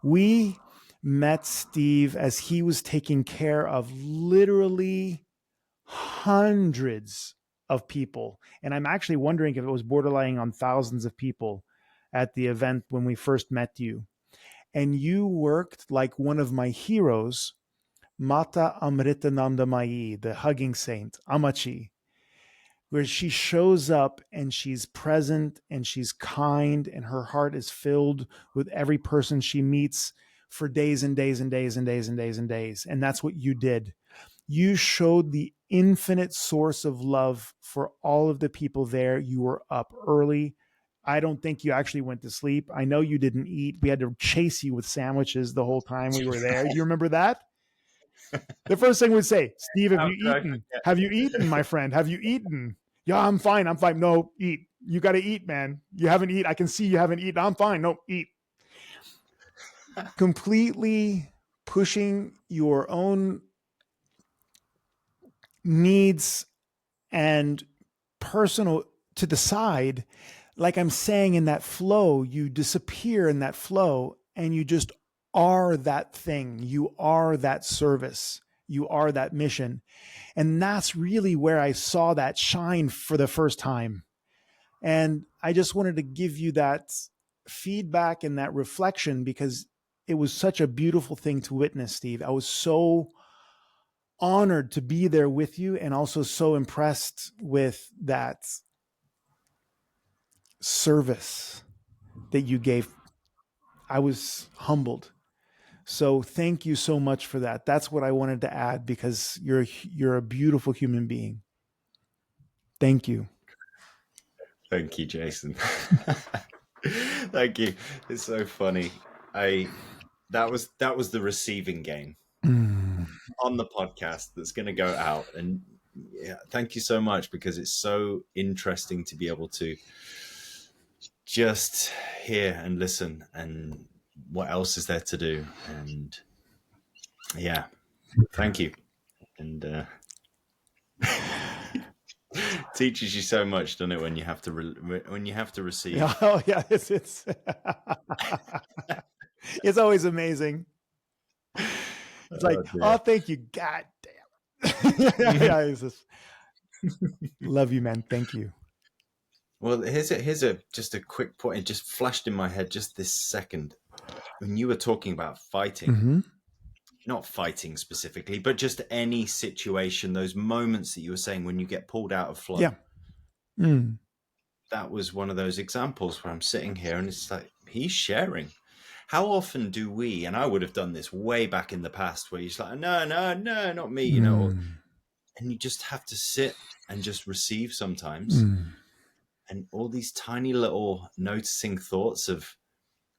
we met Steve as he was taking care of literally hundreds of people. And I'm actually wondering if it was borderlining on thousands of people at the event when we first met you. And you worked like one of my heroes, Mata Amritananda Mai, the hugging saint, Amachi, where she shows up and she's present and she's kind and her heart is filled with every person she meets for days and days and days and days and days and days. And that's what you did. You showed the infinite source of love for all of the people there. You were up early. I don't think you actually went to sleep. I know you didn't eat. We had to chase you with sandwiches the whole time we were there. Do you remember that? The first thing we'd say, Steve, have you eaten? Have you eaten, my friend? Have you eaten? Yeah, I'm fine. I'm fine. No, eat. You got to eat, man. You haven't eaten. I can see you haven't eaten. I'm fine. No, eat. Completely pushing your own needs and personal to the side. Like I'm saying, in that flow, you disappear in that flow and you just are that thing. You are that service. You are that mission. And that's really where I saw that shine for the first time. And I just wanted to give you that feedback and that reflection because it was such a beautiful thing to witness, Steve. I was so honored to be there with you and also so impressed with that service that you gave. I was humbled. So thank you so much for that. That's what I wanted to add because you're a beautiful human being. Thank you. Thank you, Jason. Thank you. It's so funny. That was the receiving game on the podcast that's going to go out, and yeah, thank you so much because it's so interesting to be able to just hear and listen and what else is there to do. And yeah, thank you. And teaches you so much, doesn't it, when you have to receive. Yeah, oh yeah, it's it's always amazing. It's like, oh, thank you, god damn. Yeah, it's just, love you, man. Thank you. Well, here's just a quick point. It just flashed in my head just this second when you were talking about fighting, not fighting specifically, but just any situation, those moments that you were saying when you get pulled out of flow. Yeah. That was one of those examples where I'm sitting here and it's like, he's sharing. How often do we, and I would have done this way back in the past, where you're just like, no, not me, you know, and you just have to sit and just receive sometimes. And all these tiny little noticing thoughts of,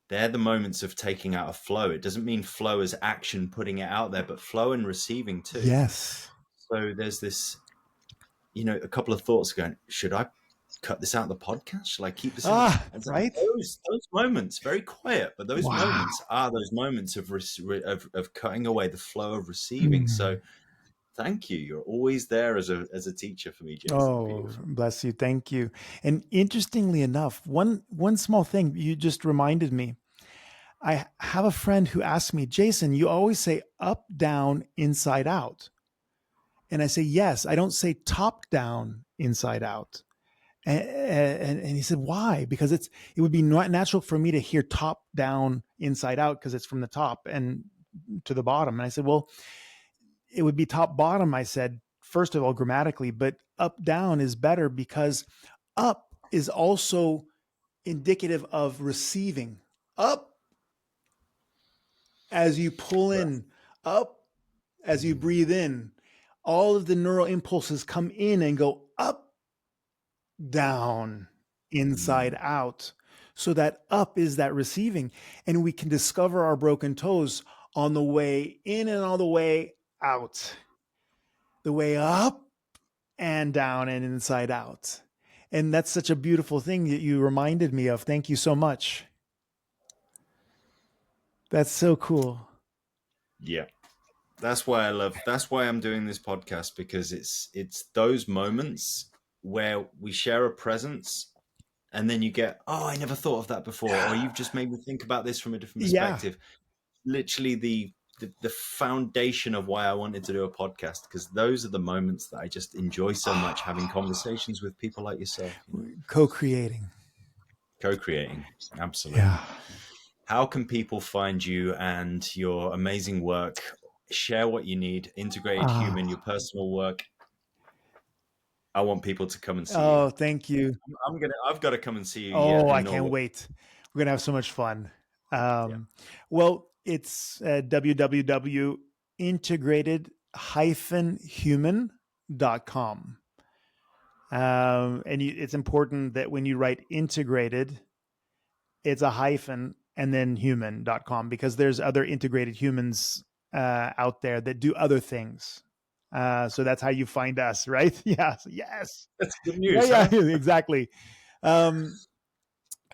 they're the moments of taking out a flow. It doesn't mean flow as action, putting it out there, but flow and receiving too. Yes. So there's this, you know, a couple of thoughts going, should I cut this out of the podcast? Shall I keep this in? Right. Those moments, very quiet, but those moments are those moments of cutting away the flow of receiving. So thank you. You're always there as a teacher for me, Jason. Oh, beautiful. Bless you. Thank you. And interestingly enough, one small thing you just reminded me. I have a friend who asked me, Jason, you always say up, down, inside out. And I say, yes, I don't say top down, inside out. And he said, why? Because it would be natural for me to hear top down, inside out, because it's from the top and to the bottom. And I said, well, it would be top bottom. I said, first of all, grammatically, but up down is better because up is also indicative of receiving. Up as you pull in, up as you breathe in, all of the neural impulses come in and go up, down, inside out. So that up is that receiving. And we can discover our broken toes on the way in and all the way out. The way up and down and inside out. And that's such a beautiful thing that you reminded me of. Thank you so much. That's so cool. Yeah. That's why I'm doing this podcast, because it's those moments where we share a presence and then you get, oh, I never thought of that before. Or you've just made me think about this from a different perspective. Yeah. Literally the foundation of why I wanted to do a podcast, because those are the moments that I just enjoy so much, having conversations with people like yourself. You know? Co-creating. Absolutely. Yeah. How can people find you and your amazing work? Share what you need. Integrated Human, your personal work. I want people to come and see you. Oh, thank you. I've got to come and see you. Oh, I can't wait. We're going to have so much fun. Well, it's www.integrated-human.com. And it's important that when you write integrated, it's a hyphen and then human.com, because there's other integrated humans out there that do other things. So that's how you find us, right? Yes. That's good news. Yeah, exactly.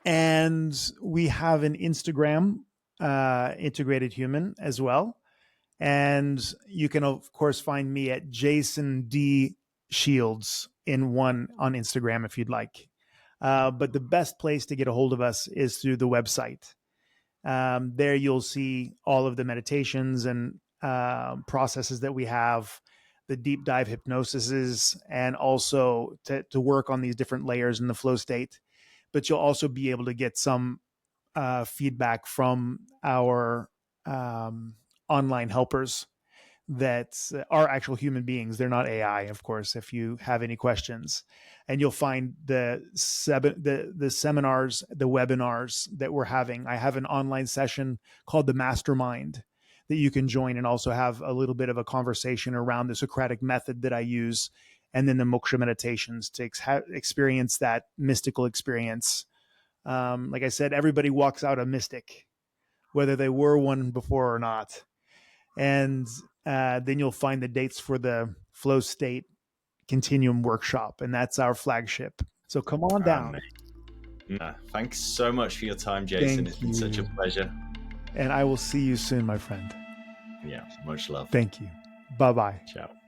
And we have an Instagram, Integrated Human, as well. And you can, of course, find me at Jason D. Shields in one on Instagram if you'd like. But the best place to get a hold of us is through the website. There you'll see all of the meditations and processes that we have, the deep dive hypnosises, and also to work on these different layers in the flow state. But you'll also be able to get some feedback from our online helpers that are actual human beings. They're not AI, of course, if you have any questions. And you'll find the seminars, the webinars that we're having. I have an online session called the Mastermind that you can join and also have a little bit of a conversation around the Socratic method that I use, and then the moksha meditations to experience that mystical experience. Like I said, everybody walks out a mystic, whether they were one before or not. And then you'll find the dates for the Flow State Continuum workshop, and that's our flagship. So come on down. Thanks so much for your time, Jason. It's been such a pleasure. And I will see you soon, my friend. Yeah, much love. Thank you. Bye-bye. Ciao.